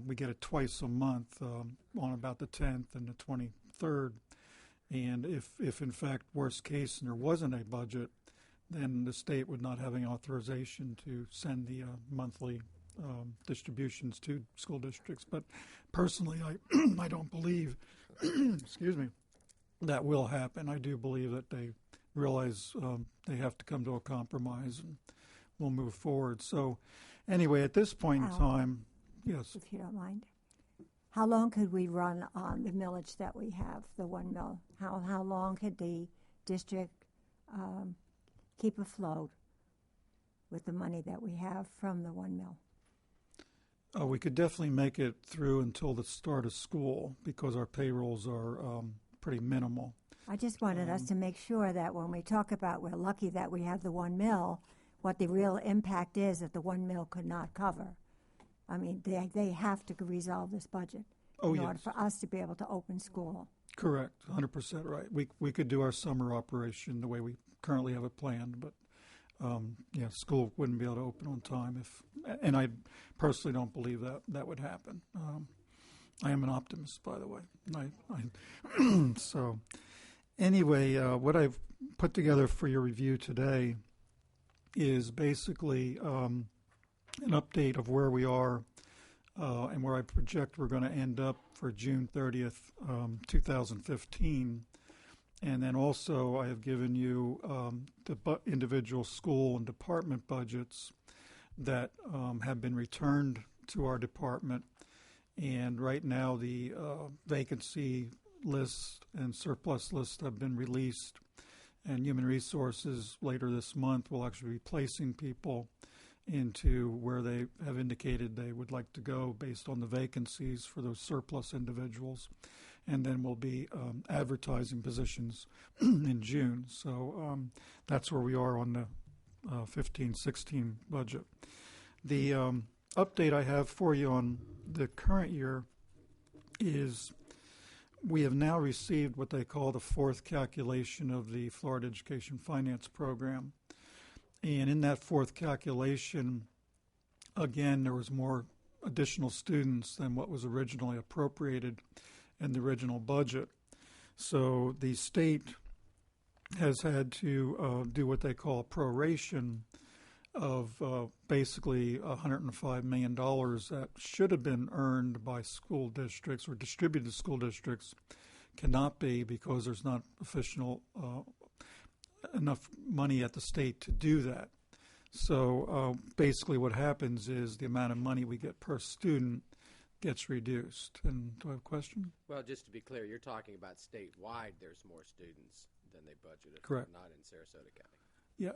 Speaker 10: We get it twice a month on about the 10th and the 23rd. And if in fact, worst case, and there wasn't a budget, then the state would not have any authorization to send the monthly distributions to school districts. But personally, I don't believe, excuse me, that will happen. I do believe that they realize they have to come to a compromise and we'll move forward. So anyway, at this point in time, yes.
Speaker 8: If you don't mind. How long could we run on the millage that we have, the 1 mil? How long could the district keep afloat with the money that we have from the 1 mil?
Speaker 10: We could definitely make it through until the start of school because our payrolls are pretty minimal.
Speaker 8: I just wanted us to make sure that when we talk about we're lucky that we have the 1 mil, what the real impact is that the 1 mil could not cover. I mean, they have to resolve this budget in order for us to be able to open school.
Speaker 10: Correct, 100% right. We could do our summer operation the way we currently have it planned, but school wouldn't be able to open on time and I personally don't believe that would happen. I am an optimist, by the way. So anyway, what I've put together for your review today is basically an update of where we are and where I project we're going to end up for June 30th, 2015. And then also I have given you the individual school and department budgets that have been returned to our department. And right now the vacancy lists and surplus lists have been released. And Human Resources later this month will actually be placing people into where they have indicated they would like to go based on the vacancies for those surplus individuals. And then we'll be advertising positions in June. So that's where we are on the 15-16 budget. The update I have for you on the current year is we have now received what they call the fourth calculation of the Florida Education Finance Program. And in that fourth calculation, again, there was more additional students than what was originally appropriated in the original budget. So the state has had to do what they call proration of basically $105 million that should have been earned by school districts or distributed to school districts, cannot be because there's not enough money at the state to do that. So basically what happens is the amount of money we get per student gets reduced. And do I have a question?
Speaker 2: Well, just to be clear, you're talking about statewide there's more students than they budgeted.
Speaker 10: Correct.
Speaker 2: Not in Sarasota County.
Speaker 10: Yeah,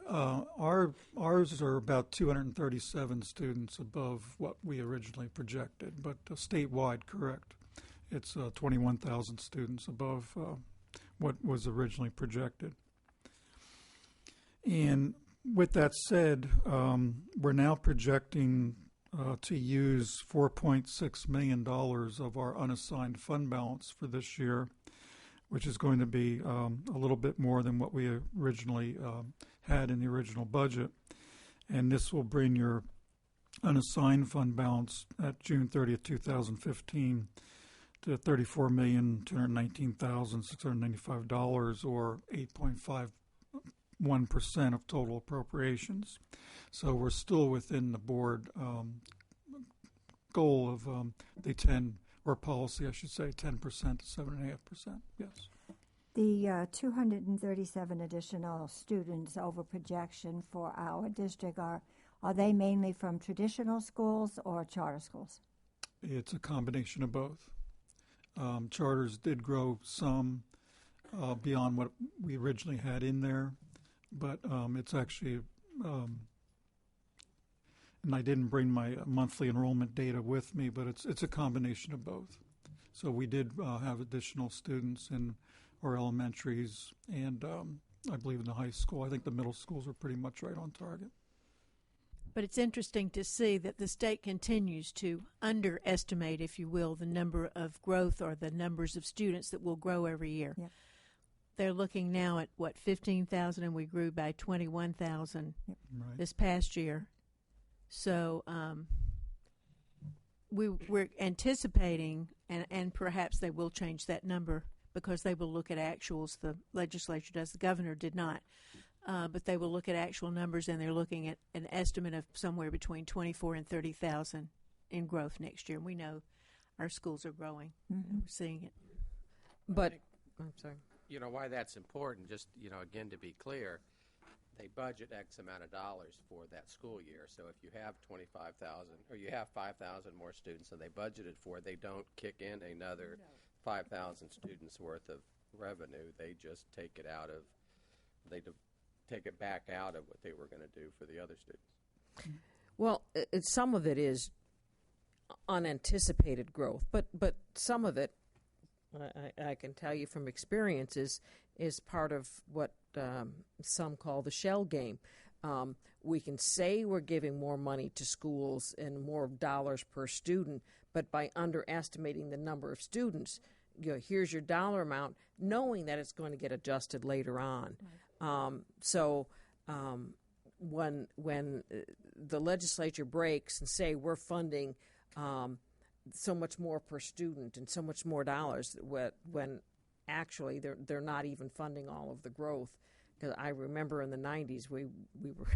Speaker 10: ours are about 237 students above what we originally projected, but statewide, correct. It's 21,000 students above what was originally projected. And with that said, we're now projecting to use $4.6 million of our unassigned fund balance for this year, which is going to be a little bit more than what we originally had in the original budget. And this will bring your unassigned fund balance at June 30th, 2015 to $34,219,695 or 8.51% of total appropriations. So we're still within the board goal of the 10, or policy, I should say, 10% to 7.5%. Yes.
Speaker 8: The 237 additional students over projection for our district, are they mainly from traditional schools or charter schools?
Speaker 10: It's a combination of both. Charters did grow some beyond what we originally had in there, but it's actually, and I didn't bring my monthly enrollment data with me, but it's a combination of both. So we did have additional students in our elementaries and I believe in the high school. I think the middle schools are pretty much right on target.
Speaker 7: But it's interesting to see that the state continues to underestimate, if you will, the number of growth or the numbers of students that will grow every year.
Speaker 8: Yep.
Speaker 7: They're looking now at, 15,000, and we grew by 21,000
Speaker 10: Right.
Speaker 7: this past year. So we're anticipating, and perhaps they will change that number because they will look at actuals. The legislature does. The governor did not. But they will look at actual numbers, and they're looking at an estimate of somewhere between 24 and 30,000 in growth next year. And we know our schools are growing.
Speaker 8: Mm-hmm.
Speaker 7: We're seeing it.
Speaker 1: But I'm sorry.
Speaker 2: You know why that's important, just, again, to be clear, they budget X amount of dollars for that school year. So if you have 25,000 or you have 5,000 more students than they budgeted for, they don't kick in another 5,000 students worth of revenue. They just take it out of, take it back out of what they were going to do for the other students.
Speaker 1: Well, some of it is unanticipated growth, but some of it, I can tell you from experience, is part of what some call the shell game. We can say we're giving more money to schools and more dollars per student, but by underestimating the number of students, here's your dollar amount, knowing that it's going to get adjusted later on. Right. When the legislature breaks and say we're funding so much more per student and so much more dollars, when actually they're not even funding all of the growth. Because I remember in the 90s we were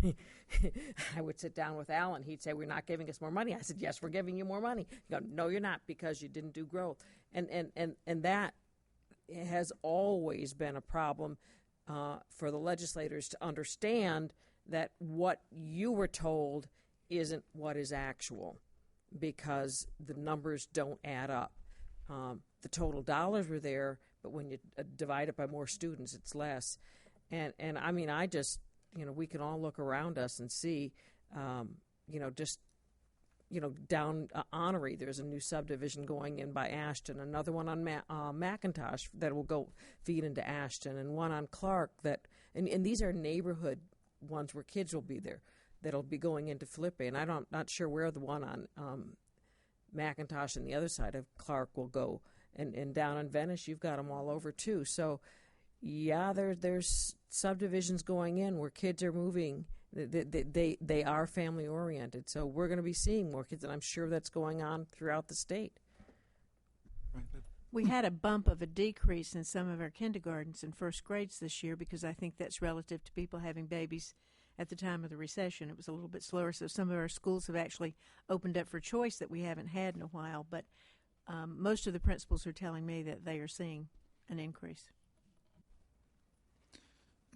Speaker 1: I would sit down with Alan. He'd say, "We're not giving us more money." I said, "Yes, we're giving you more money." He'd go, "No, you're not, because you didn't do growth." And that has always been a problem for the legislators to understand that what you were told isn't what is actual, because the numbers don't add up. The total dollars were there, but when you divide it by more students, it's less. And I mean, I just, we can all look around us and see, down Honorary, there's a new subdivision going in by Ashton, another one on McIntosh that will go feed into Ashton, and one on Clark and these are neighborhood ones where kids will be there that'll be going into Felipe, and not sure where the one on McIntosh and the other side of Clark will go, and down in Venice you've got them all over too. So yeah, there's subdivisions going in where kids are moving. They are family oriented, so we're going to be seeing more kids, and I'm sure that's going on throughout the state.
Speaker 7: We had a bump of a decrease in some of our kindergartens and first grades this year, because I think that's relative to people having babies at the time of the recession. It was a little bit slower, so some of our schools have actually opened up for choice that we haven't had in a while. But most of the principals are telling me that they are seeing an increase.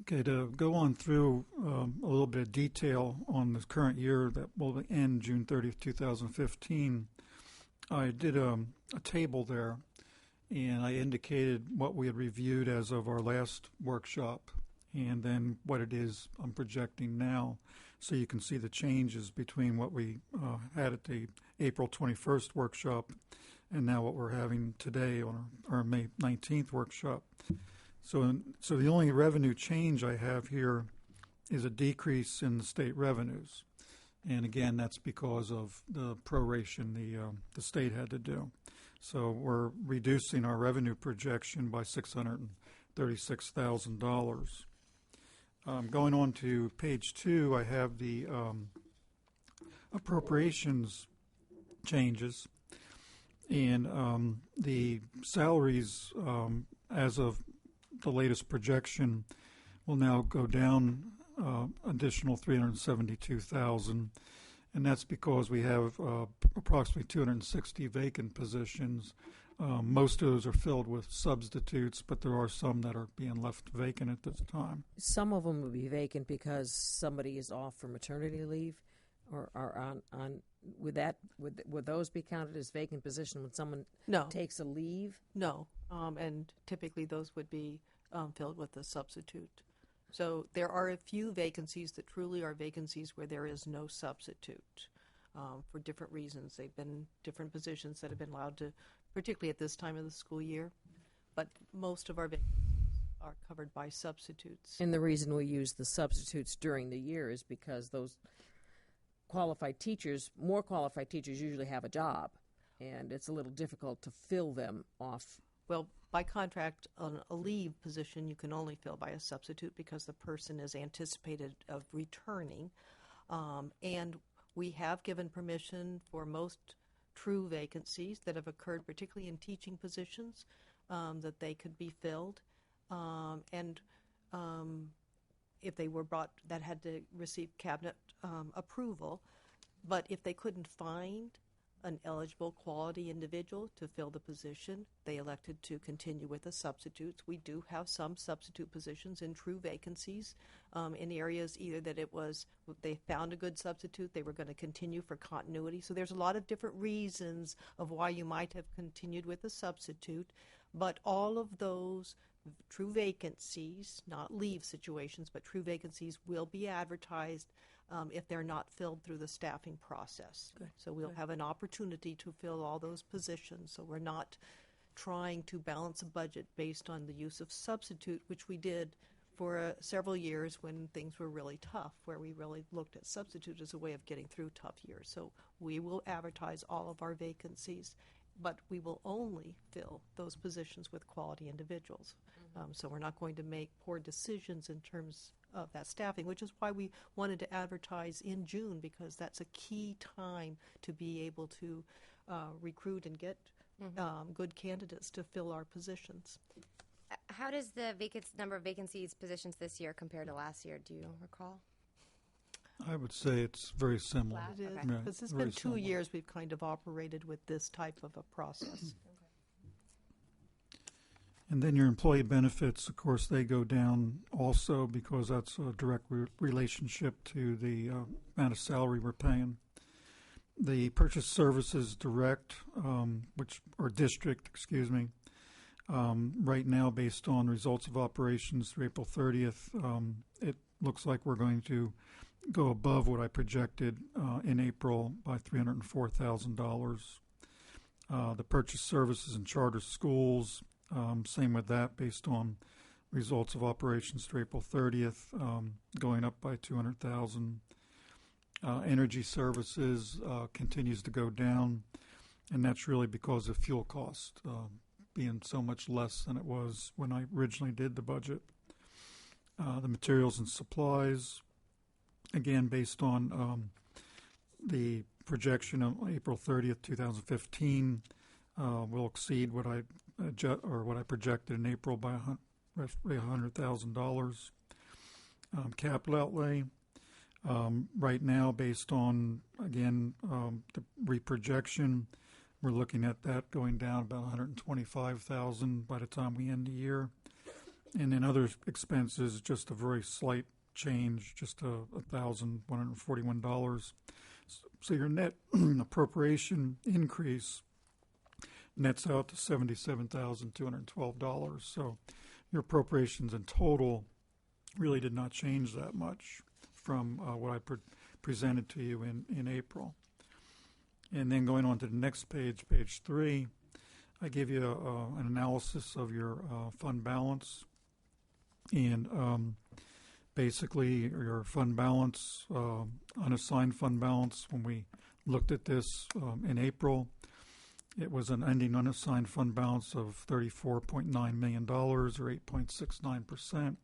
Speaker 10: Okay, to go on through a little bit of detail on the current year that will end June 30th, 2015, I did a table there, and I indicated what we had reviewed as of our last workshop, and then what it is I'm projecting now, so you can see the changes between what we had at the April 21st workshop and now what we're having today on our May 19th workshop. So the only revenue change I have here is a decrease in the state revenues. And again, that's because of the proration the state had to do. So we're reducing our revenue projection by $636,000. Going on to page 2, I have the appropriations changes. And the salaries, as of the latest projection, will now go down additional $372,000, and that's because we have approximately 260 vacant positions. Most of those are filled with substitutes, but there are some that are being left vacant at this time.
Speaker 1: Some of them will be vacant because somebody is off for maternity leave, or are on. Would those be counted as vacant position when someone takes a leave?
Speaker 3: No, and typically those would be filled with a substitute. So there are a few vacancies that truly are vacancies where there is no substitute for different reasons. They've been different positions that have been allowed to, particularly at this time of the school year. But most of our vacancies are covered by substitutes.
Speaker 1: And the reason we use the substitutes during the year is because those more qualified teachers usually have a job, and it's a little difficult to fill them off.
Speaker 3: Well, by contract, on a leave position, you can only fill by a substitute because the person is anticipated of returning. And we have given permission for most true vacancies that have occurred, particularly in teaching positions, that they could be filled, and if they were brought, that had to receive cabinet approval. But if they couldn't find an eligible quality individual to fill the position, they elected to continue with the substitutes. We do have some substitute positions in true vacancies in areas either that it was they found a good substitute, they were going to continue for continuity. So there's a lot of different reasons of why you might have continued with a substitute, but all of those true vacancies, not leave situations, but true vacancies will be advertised if they're not filled through the staffing process.
Speaker 7: Good.
Speaker 3: So we'll have an opportunity to fill all those positions. So we're not trying to balance a budget based on the use of substitute, which we did for several years when things were really tough, where we really looked at substitute as a way of getting through tough years. So we will advertise all of our vacancies, but we will only fill those positions with quality individuals. So we're not going to make poor decisions in terms of that staffing, which is why we wanted to advertise in June, because that's a key time to be able to recruit and get good candidates to fill our positions.
Speaker 9: How does the number of vacancies positions this year compare to last year? Do you recall?
Speaker 10: I would say it's very similar.
Speaker 3: It is,
Speaker 9: Okay.
Speaker 10: Right,
Speaker 3: because it's
Speaker 10: very
Speaker 3: been 2
Speaker 10: similar.
Speaker 3: years we've kind of operated with this type of a process.
Speaker 10: And then your employee benefits, of course, they go down also because that's a direct relationship to the amount of salary we're paying. The purchase services direct, or district, right now based on results of operations through April 30th, it looks like we're going to go above what I projected in April by $304,000. The purchase services and charter schools, same with that based on results of operations through April 30th, going up by $200,000. Energy services continues to go down, and that's really because of fuel cost being so much less than it was when I originally did the budget. The materials and supplies, again, based on the projection of April 30th, 2015, will exceed what I projected in April by $100,000. Capital outlay, right now, based on, again, the reprojection, we're looking at that going down about $125,000 by the time we end the year. And then other expenses, just a very slight change, just $1,141. So your net appropriation increase nets out to $77,212. So your appropriations in total really did not change that much from what I presented to you in April. And then going on to the next page, page 3, I give you an analysis of your fund balance. And basically your fund balance, unassigned fund balance, when we looked at this in April, it was an ending unassigned fund balance of $34.9 million, or 8.69%.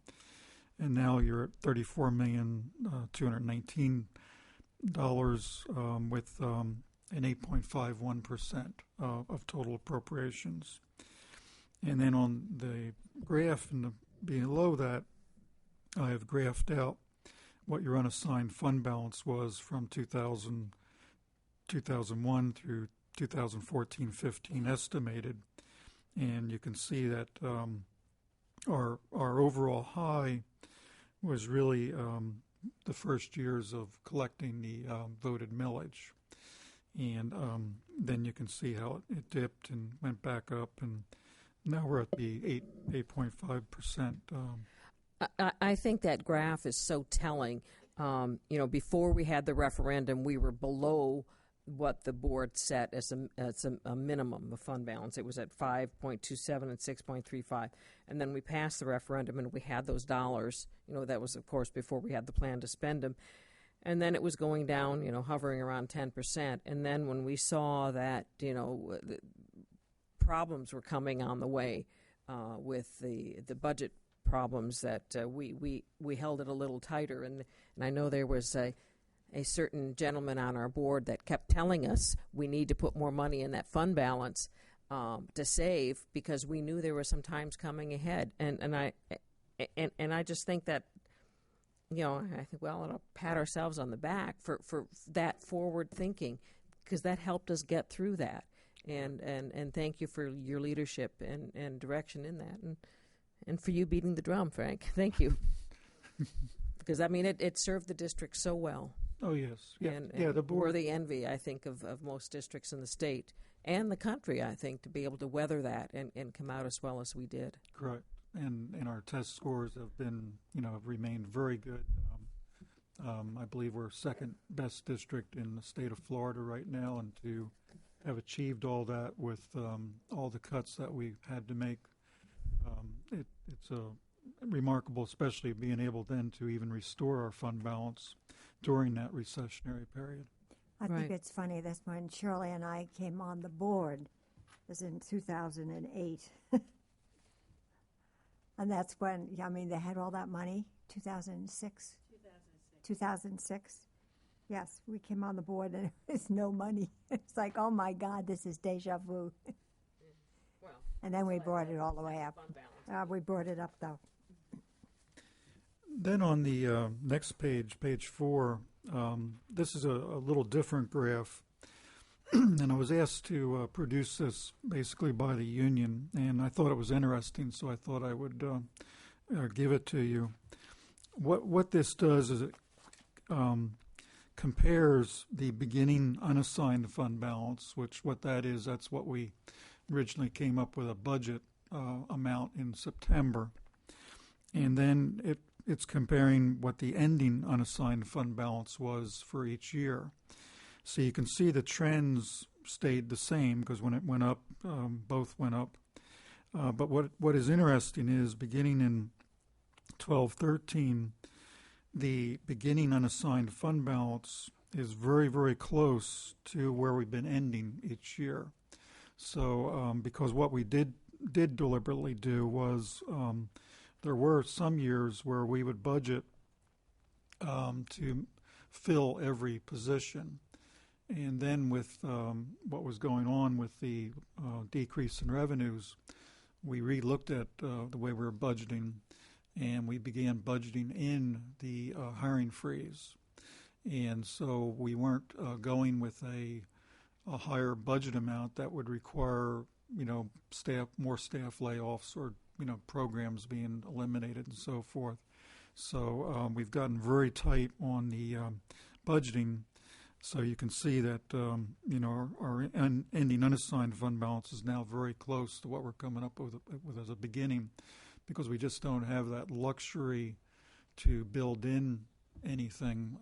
Speaker 10: And now you're at $34,219,000 with an 8.51% of total appropriations. And then on the graph below that, I have graphed out what your unassigned fund balance was from 2001 through 2014-15 estimated, and you can see that our overall high was really the first years of collecting the voted millage, and then you can see how it dipped and went back up, and now we're at the 8.5%.
Speaker 1: I think that graph is so telling. Before we had the referendum, we were below what the board set as a minimum of fund balance. It was at 5.27 and 6.35. And then we passed the referendum and we had those dollars. That was, of course, before we had the plan to spend them. And then it was going down, hovering around 10%. And then when we saw that, the problems were coming on the way with the budget problems, that we held it a little tighter. And I know there was a certain gentleman on our board that kept telling us we need to put more money in that fund balance. to save because we knew there were some times coming ahead, and I just think that, I think we all ought to pat ourselves on the back for that forward thinking, because that helped us get through that, and thank you for your leadership and direction in that, and for you beating the drum, Frank. Thank you. Because, it served the district so well.
Speaker 10: Oh, yes. Yeah,
Speaker 1: And
Speaker 10: the board.
Speaker 1: we're the envy, I think, of most districts in the state and the country, I think, to be able to weather that and come out as well as we did.
Speaker 10: Correct. And our test scores have been, have remained very good. I believe we're second best district in the state of Florida right now, and to have achieved all that with all the cuts that we had to make, it's remarkable, especially being able then to even restore our fund balance during that recessionary period.
Speaker 8: I think
Speaker 1: Right.
Speaker 8: it's funny, that's when Shirley and I came on the board, it was in 2008. And that's when, they had all that money, 2006? 2006. Yes, we came on the board and there was no money. It's like, oh my God, this is deja vu.
Speaker 1: Well,
Speaker 8: And then we brought it all the way up. We brought it up, though.
Speaker 10: Then on the next page, page 4, this is a little different graph. And I was asked to produce this basically by the union, and I thought it was interesting, so I thought I would give it to you. What this does is it compares the beginning unassigned fund balance, which what that is, that's what we originally came up with a budget amount in September. And then it's comparing what the ending unassigned fund balance was for each year. So you can see the trends stayed the same because when it went up, both went up. But what is interesting is beginning in 12-13, the beginning unassigned fund balance is very, very close to where we've been ending each year. So because what we did deliberately do was there were some years where we would budget to fill every position. And then with what was going on with the decrease in revenues, we re-looked at the way we were budgeting, and we began budgeting in the hiring freeze. And so we weren't going with a higher budget amount that would require, more staff layoffs or, programs being eliminated and so forth. So we've gotten very tight on the budgeting. So you can see that, our ending unassigned fund balance is now very close to what we're coming up with as a beginning, because we just don't have that luxury to build in anything,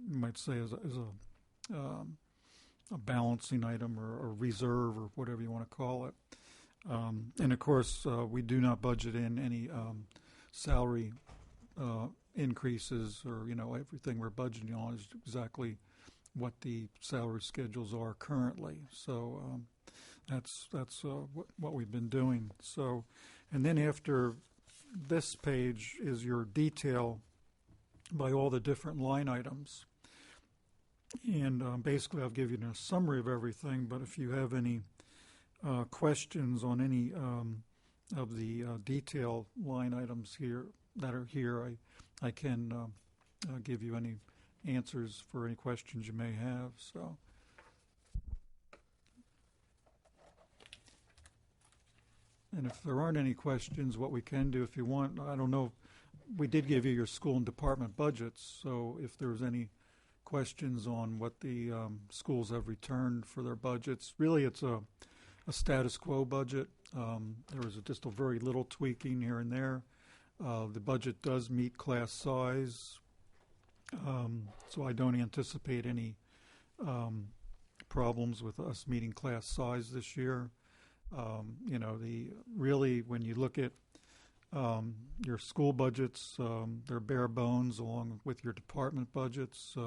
Speaker 10: you might say, as a balancing item or a reserve or whatever you want to call it. And, of course, we do not budget in any salary increases or, everything we're budgeting on is exactly what the salary schedules are currently. So that's what we've been doing. So, and then after this page is your detail by all the different line items. And basically I'll give you a summary of everything, but if you have any questions on any of the detail line items here that are here, I can give you any answers for any questions you may have. So, and if there aren't any questions, what we can do, if you want, I don't know, we did give you your school and department budgets, so if there's any questions on what the schools have returned for their budgets, really it's a status quo budget. There was just a very little tweaking here and there. The budget does meet class size, so I don't anticipate any problems with us meeting class size this year. Really when you look at your school budgets, they're bare bones along with your department budgets.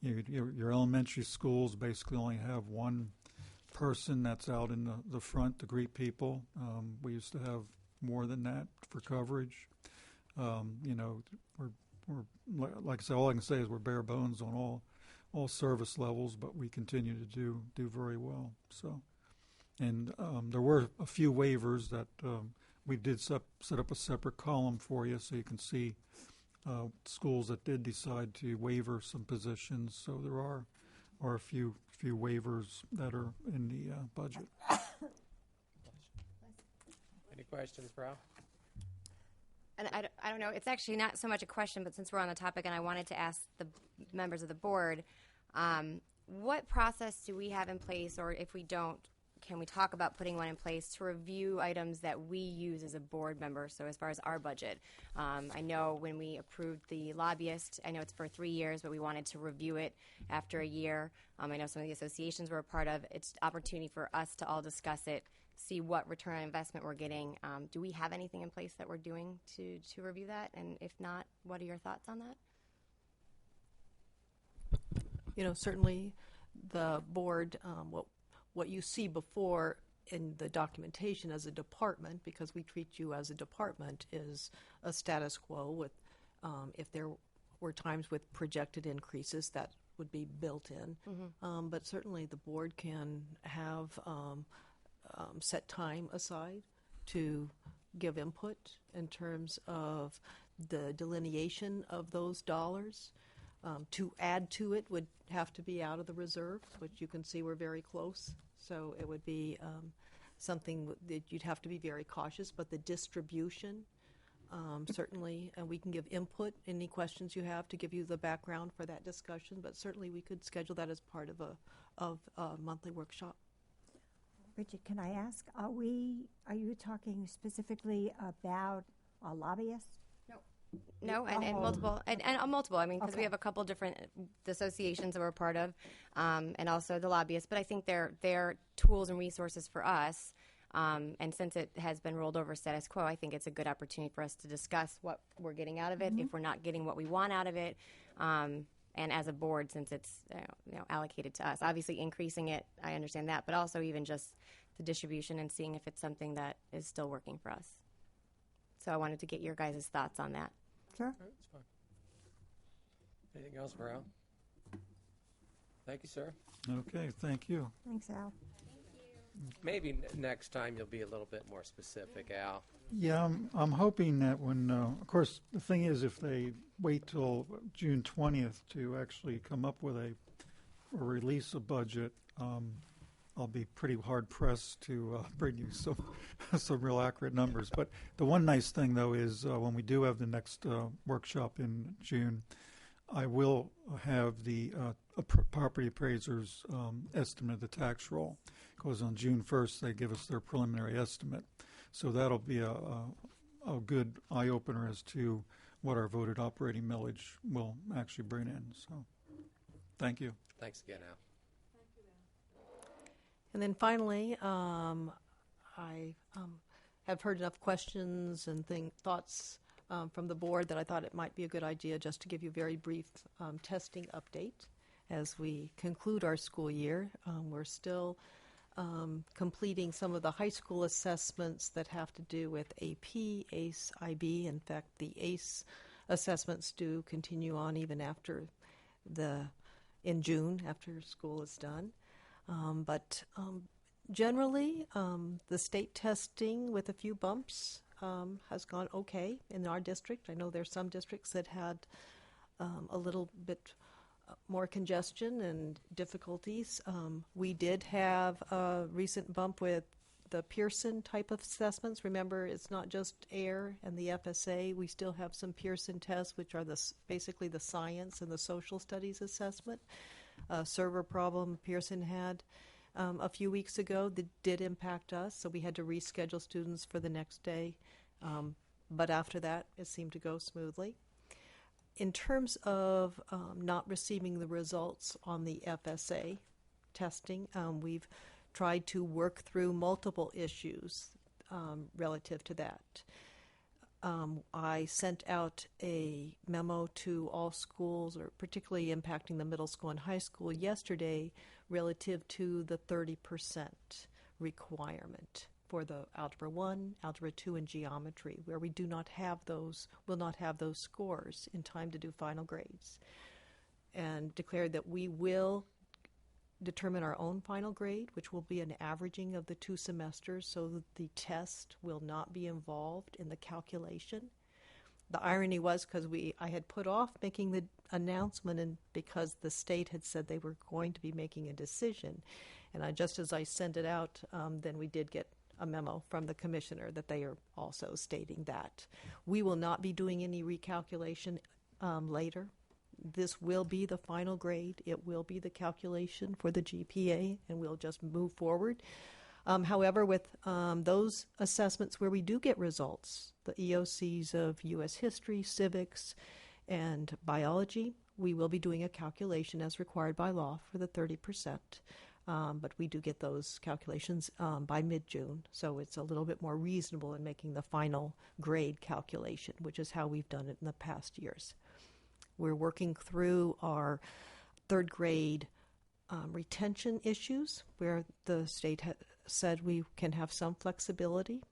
Speaker 10: Your elementary schools basically only have one person that's out in the front to greet people. We used to have more than that for coverage. We're like I said, all I can say is we're bare bones on all service levels, but we continue to do very well. So, And there were a few waivers that we did set up a separate column for you so you can see schools that did decide to waiver some positions. So there are a few waivers that are in the budget.
Speaker 2: Any questions, Frau?
Speaker 9: And I don't know, it's actually not so much a question, but since we're on the topic and I wanted to ask the members of the board, what process do we have in place, or if we don't, can we talk about putting one in place to review items that we use as a board member, so as far as our budget? I know when we approved the lobbyist, I know it's for 3 years, but we wanted to review it after a year. I know some of the associations we're a part of. It's an opportunity for us to all discuss it, see what return on investment we're getting. Do we have anything in place that we're doing to review that? And if not, what are your thoughts on that?
Speaker 3: Certainly the board, what you see before in the documentation as a department, because we treat you as a department, is a status quo with, if there were times with projected increases, that would be built in.
Speaker 9: Mm-hmm.
Speaker 3: But certainly the board can have set time aside to give input in terms of the delineation of those dollars. To add to it would have to be out of the reserve, which you can see we're very close. So it would be something that you'd have to be very cautious. But the distribution, certainly, and we can give input, any questions you have to give you the background for that discussion. But certainly we could schedule that as part of a monthly workshop.
Speaker 8: Bridget, can I ask, are you talking specifically about a lobbyist?
Speaker 9: No, and multiple, and multiple. I mean, because we have a couple different associations that we're a part of, and also the lobbyists. But I think they're tools and resources for us. And since it has been rolled over status quo, I think it's a good opportunity for us to discuss what we're getting out of it, if we're not getting what we want out of it, and as a board, since it's allocated to us. Obviously, increasing it, I understand that, but also even just the distribution and seeing if it's something that is still working for us. So I wanted to get your guys' thoughts on that.
Speaker 8: Sure.
Speaker 2: All right, that's fine. Anything else, Frau? Thank you, sir.
Speaker 10: Okay, thank you.
Speaker 8: Thanks, Al.
Speaker 2: Maybe next time you'll be a little bit more specific, Al.
Speaker 10: Yeah, I'm hoping that when, of course, the thing is, if they wait till June 20th to actually come up with or release a budget, I'll be pretty hard pressed to bring you some real accurate numbers. But the one nice thing, though, is when we do have the next workshop in June, I will have the property appraiser's estimate of the tax roll, because on June 1st they give us their preliminary estimate. So that'll be a good eye-opener as to what our voted operating millage will actually bring in. So thank you.
Speaker 2: Thanks again, Al.
Speaker 3: And then finally, I have heard enough questions and thoughts from the board that I thought it might be a good idea just to give you a very brief testing update as we conclude our school year. We're still completing some of the high school assessments that have to do with AP, ACE, IB. In fact, the ACE assessments do continue on even after in June, after school is done. But generally, the state testing with a few bumps has gone okay in our district. I know there's some districts that had a little bit more congestion and difficulties. We did have a recent bump with the Pearson type of assessments. Remember, it's not just AIR and the FSA. We still have some Pearson tests, which are basically the science and the social studies assessment. Server problem Pearson had a few weeks ago that did impact us, so we had to reschedule students for the next day. But after that, it seemed to go smoothly. In terms of not receiving the results on the FSA testing, we've tried to work through multiple issues relative to that. I sent out a memo to all schools, or particularly impacting the middle school and high school yesterday, relative to the 30% requirement for the Algebra 1, Algebra 2, and Geometry, where we will not have those scores in time to do final grades, and declared that we will determine our own final grade, which will be an averaging of the 2 semesters so that the test will not be involved in the calculation. The irony was because I had put off making the announcement and because the state had said they were going to be making a decision. And just as I sent it out, then we did get a memo from the commissioner that they are also stating that. We will not be doing any recalculation later. This will be the final grade. It will be the calculation for the GPA, and we'll just move forward. However, with those assessments where we do get results, the EOCs of U.S. history, civics, and biology, we will be doing a calculation as required by law for the 30%. But we do get those calculations by mid-June, so it's a little bit more reasonable in making the final grade calculation, which is how we've done it in the past years. We're working through our 3rd grade retention issues where the state said we can have some flexibility,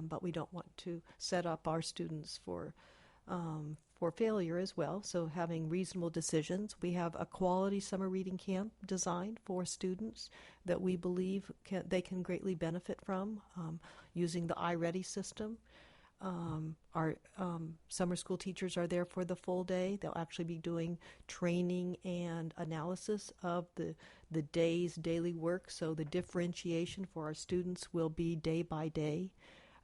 Speaker 3: but we don't want to set up our students for failure as well. So having reasonable decisions. We have a quality summer reading camp designed for students that we believe they can greatly benefit from using the iReady system. Our summer school teachers are there for the full day. They'll actually be doing training and analysis of the day's daily work. So the differentiation for our students will be day by day,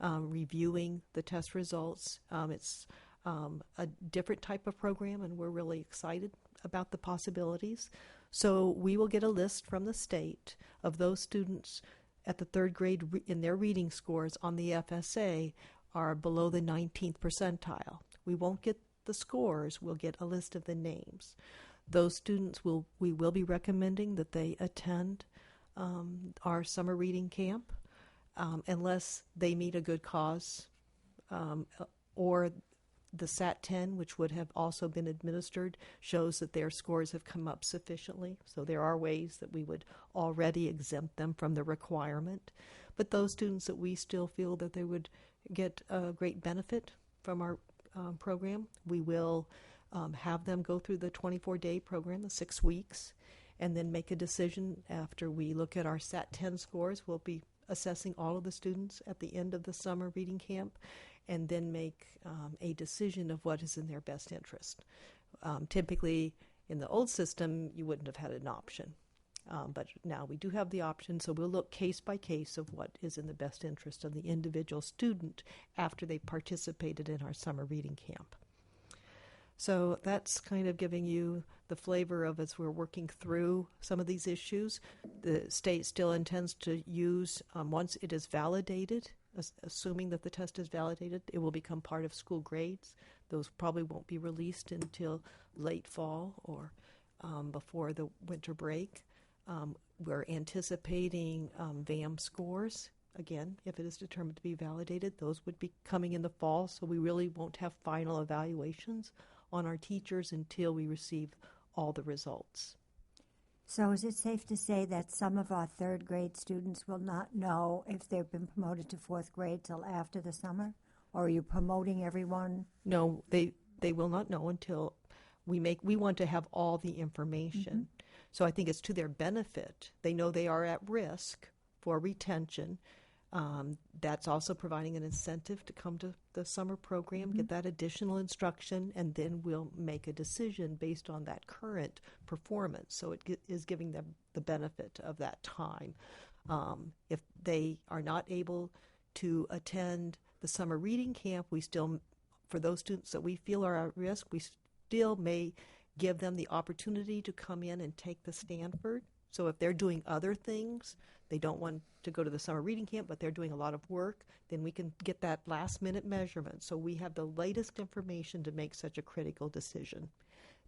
Speaker 3: reviewing the test results. It's a different type of program, and we're really excited about the possibilities. So we will get a list from the state of those students at the 3rd grade in their reading scores on the FSA are below the 19th percentile. We won't get the scores, we'll get a list of the names. Those students we will be recommending that they attend our summer reading camp unless they meet a good cause or the SAT-10, which would have also been administered, shows that their scores have come up sufficiently. So there are ways that we would already exempt them from the requirement. But those students that we still feel that they would get a great benefit from our program, we will have them go through the 24-day program, the 6 weeks, and then make a decision after we look at our SAT-10 scores. We'll be assessing all of the students at the end of the summer reading camp and then make a decision of what is in their best interest. Typically, in the old system, you wouldn't have had an option. But now we do have the option, so we'll look case by case of what is in the best interest of the individual student after they participated in our summer reading camp. So that's kind of giving you the flavor of as we're working through some of these issues. The state still intends to use, once it is validated, assuming that the test is validated, it will become part of school grades. Those probably won't be released until late fall or before the winter break. We're anticipating VAM scores. Again, if it is determined to be validated, those would be coming in the fall, so we really won't have final evaluations on our teachers until we receive all the results.
Speaker 8: So is it safe to say that some of our 3rd grade students will not know if they've been promoted to 4th grade till after the summer? Or are you promoting everyone?
Speaker 3: No, they will not know until we want to have all the information. Mm-hmm. So I think it's to their benefit. They know they are at risk for retention. That's also providing an incentive to come to the summer program, get that additional instruction, and then we'll make a decision based on that current performance. So it is giving them the benefit of that time. If they are not able to attend the summer reading camp, we still, for those students that we feel are at risk, we still may give them the opportunity to come in and take the Stanford. So if they're doing other things, they don't want to go to the summer reading camp, but they're doing a lot of work, then we can get that last-minute measurement. So we have the latest information to make such a critical decision.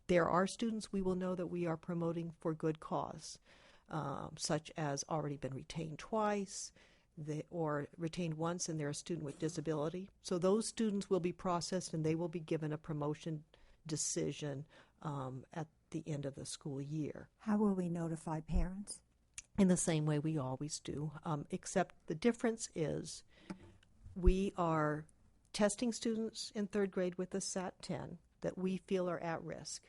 Speaker 3: There are students we will know that we are promoting for good cause, such as already been retained twice or retained once and they're a student with disability. So those students will be processed and they will be given a promotion decision at the end of the school year.
Speaker 8: How will we notify parents?
Speaker 3: In the same way we always do, except the difference is we are testing students in 3rd grade with a SAT-10 that we feel are at risk.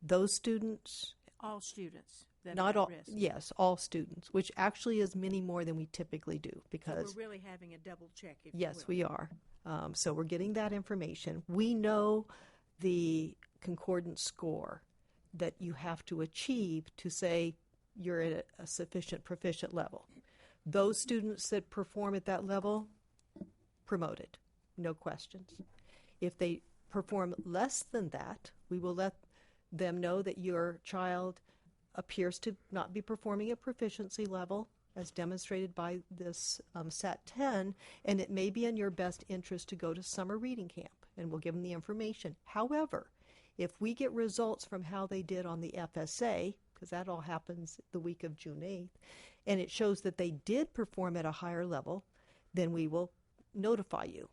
Speaker 3: Those students...
Speaker 7: All students. that
Speaker 3: Not
Speaker 7: are
Speaker 3: all,
Speaker 7: at risk.
Speaker 3: yes, all students, which actually is many more than we typically do
Speaker 7: So
Speaker 3: because,
Speaker 7: we're really having a double check, if
Speaker 3: yes,
Speaker 7: you will.
Speaker 3: we are. So we're getting that information. We know the concordance score that you have to achieve to say you're at a sufficient proficient level. Those students that perform at that level, promoted, no questions. If they perform less than that, we will let them know that your child appears to not be performing at proficiency level as demonstrated by this SAT 10, and it may be in your best interest to go to summer reading camp, and we'll give them the information. However, if we get results from how they did on the FSA, because that all happens the week of June 8th, and it shows that they did perform at a higher level, then we will notify you.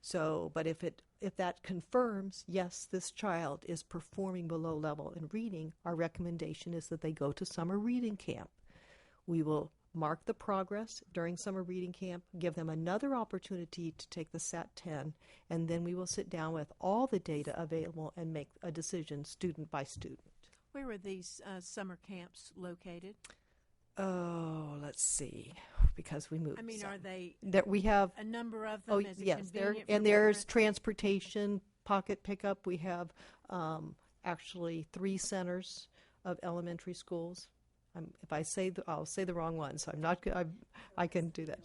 Speaker 3: So, but if that confirms, yes, this child is performing below level in reading, our recommendation is that they go to summer reading camp. We will mark the progress during summer reading camp, give them another opportunity to take the SAT 10, and then we will sit down with all the data available and make a decision student by student.
Speaker 7: Where are these summer camps located?
Speaker 3: Oh, let's see, because we moved.
Speaker 7: I mean,
Speaker 3: some.
Speaker 7: are they
Speaker 3: That we have.
Speaker 7: a number of them?
Speaker 3: Oh,
Speaker 7: Is it
Speaker 3: yes,
Speaker 7: convenient
Speaker 3: and
Speaker 7: for
Speaker 3: there's
Speaker 7: parents?
Speaker 3: transportation, pocket pickup. We have actually 3 centers of elementary schools. If I say I'll say the wrong one, so I'm not. I can do that.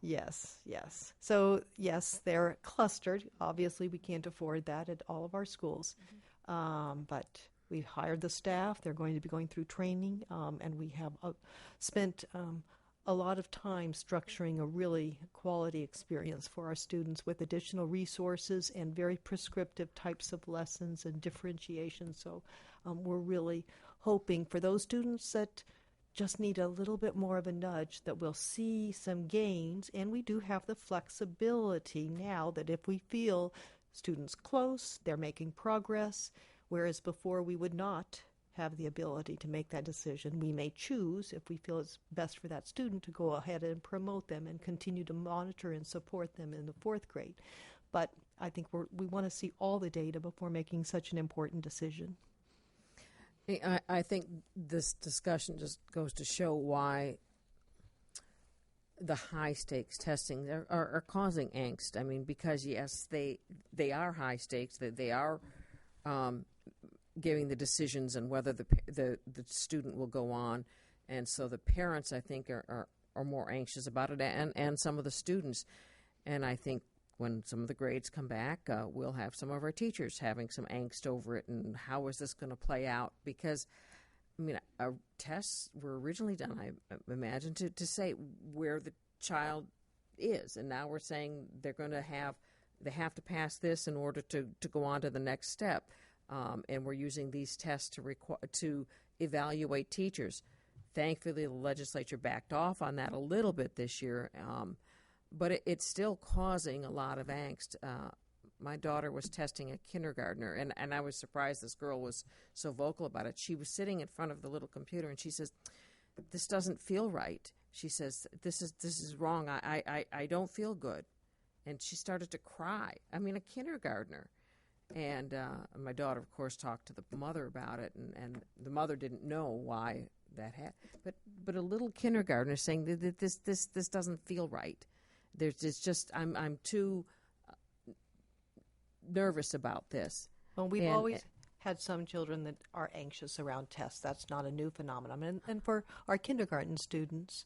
Speaker 3: Yes, yes. So yes, they're clustered. Obviously, we can't afford that at all of our schools, but we've hired the staff. They're going to be going through training, and we have spent a lot of time structuring a really quality experience for our students with additional resources and very prescriptive types of lessons and differentiation. So we're really hoping for those students that just need a little bit more of a nudge that we'll see some gains, and we do have the flexibility now that if we feel students close, they're making progress, whereas before we would not have the ability to make that decision. We may choose, if we feel it's best for that student, to go ahead and promote them and continue to monitor and support them in the 4th grade. But I think we want to see all the data before making such an important decision.
Speaker 1: I think this discussion just goes to show why the high stakes testing are causing angst. I mean, because yes, they are high stakes. They are giving the decisions on whether the student will go on, and so the parents, I think, are more anxious about it, and some of the students. And I think when some of the grades come back, we'll have some of our teachers having some angst over it, and how is this going to play out? Because, I mean, our tests were originally done, I imagine, to say where the child is, and now we're saying they have to pass this in order to go on to the next step, and we're using these tests to evaluate teachers. Thankfully, the legislature backed off on that a little bit this year. But it's still causing a lot of angst. My daughter was testing a kindergartner, and I was surprised this girl was so vocal about it. She was sitting in front of the little computer, and she says, "This doesn't feel right." She says, "This is wrong. I don't feel good," and she started to cry. I mean, a kindergartner. And my daughter, of course, talked to the mother about it, and the mother didn't know why that happened. But a little kindergartner saying that this doesn't feel right. It's just I'm too nervous about this.
Speaker 3: Well, we've always had some children that are anxious around tests. That's not a new phenomenon. And for our kindergarten students,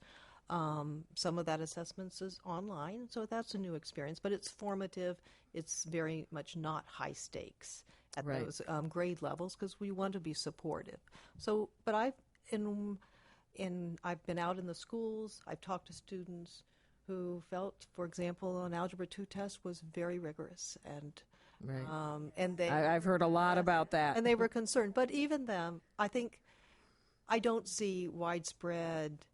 Speaker 3: some of that assessments is online, so that's a new experience. But it's formative. It's very much not high stakes at
Speaker 1: Right.
Speaker 3: those grade levels because we want to be supportive. So, but I've been out in the schools. I've talked to students who felt, for example, an Algebra 2 test was very rigorous, and
Speaker 1: Right.
Speaker 3: and
Speaker 1: I've heard a lot about that.
Speaker 3: and they were concerned. But even them, I don't see widespread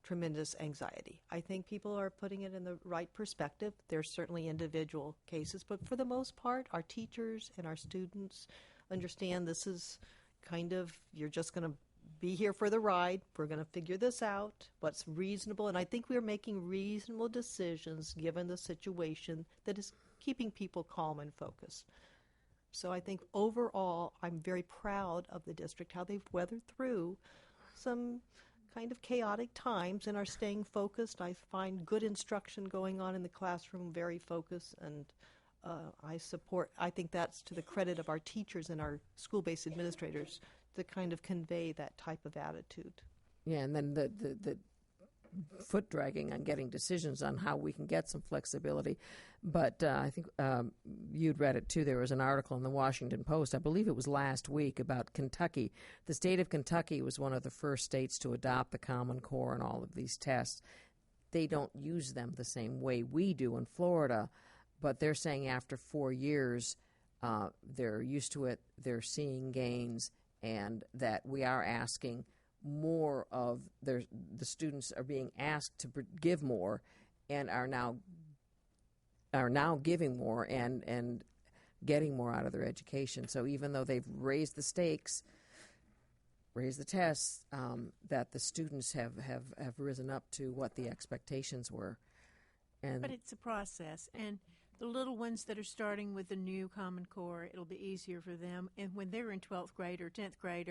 Speaker 3: tremendous anxiety. I think people are putting it in the right perspective. There's certainly individual cases, but for the most part, our teachers and our students understand this is kind of, you're just going to be here for the ride. We're going to figure this out, what's reasonable. And I think we're making reasonable decisions given the situation that is keeping people calm and focused. So I think overall, I'm very proud of the district, how they've weathered through some kind of chaotic times and are staying focused. I find good instruction going on in the classroom, very focused, and I think that's to the credit of our teachers and our school-based administrators to kind of convey that type of attitude.
Speaker 1: Yeah, and then the foot dragging on getting decisions on how we can get some flexibility. But I think you'd read it too. There was an article in the Washington Post, I believe it was last week, about Kentucky. The state of Kentucky was one of the first states to adopt the Common Core and all of these tests. They don't use them the same way we do in Florida, but they're saying after 4 years they're used to it, they're seeing gains, and that we are asking more of the students are being asked to give more and are now giving more and getting more out of their education. So even though they've raised the stakes, raised the tests, that the students have risen up to what the expectations were.
Speaker 7: But it's a process, and the little ones that are starting with the new Common Core, it'll be easier for them. And when they're in 12th grade or 10th grade,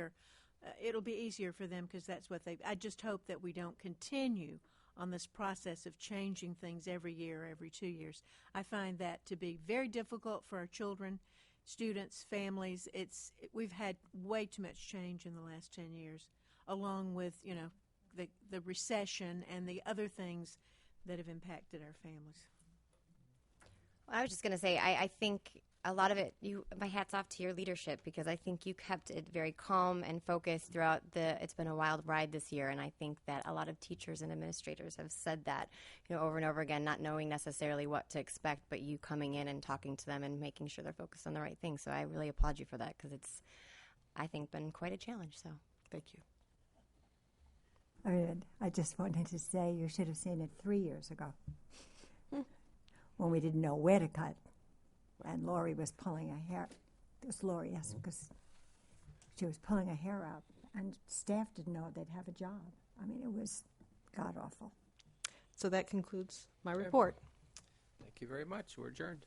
Speaker 7: it'll be easier for them because that's what I just hope that we don't continue on this process of changing things every year, every 2 years. I find that to be very difficult for our children, students, families. We've had way too much change in the last 10 years, along with, the recession and the other things that have impacted our families.
Speaker 9: Well, I was just going to say, I think a lot of it, my hat's off to your leadership, because I think you kept it very calm and focused throughout it's been a wild ride this year, and I think that a lot of teachers and administrators have said that, over and over again, not knowing necessarily what to expect, but you coming in and talking to them and making sure they're focused on the right thing. So I really applaud you for that, because it's, I think, been quite a challenge, so thank you.
Speaker 8: I just wanted to say you should have seen it 3 years ago when we didn't know where to cut. And Lori was pulling her hair. It was Lori, yes, because she was pulling her hair out, and staff didn't know they'd have a job. I mean, it was god-awful.
Speaker 3: So that concludes my report.
Speaker 2: Thank you very much. We're adjourned.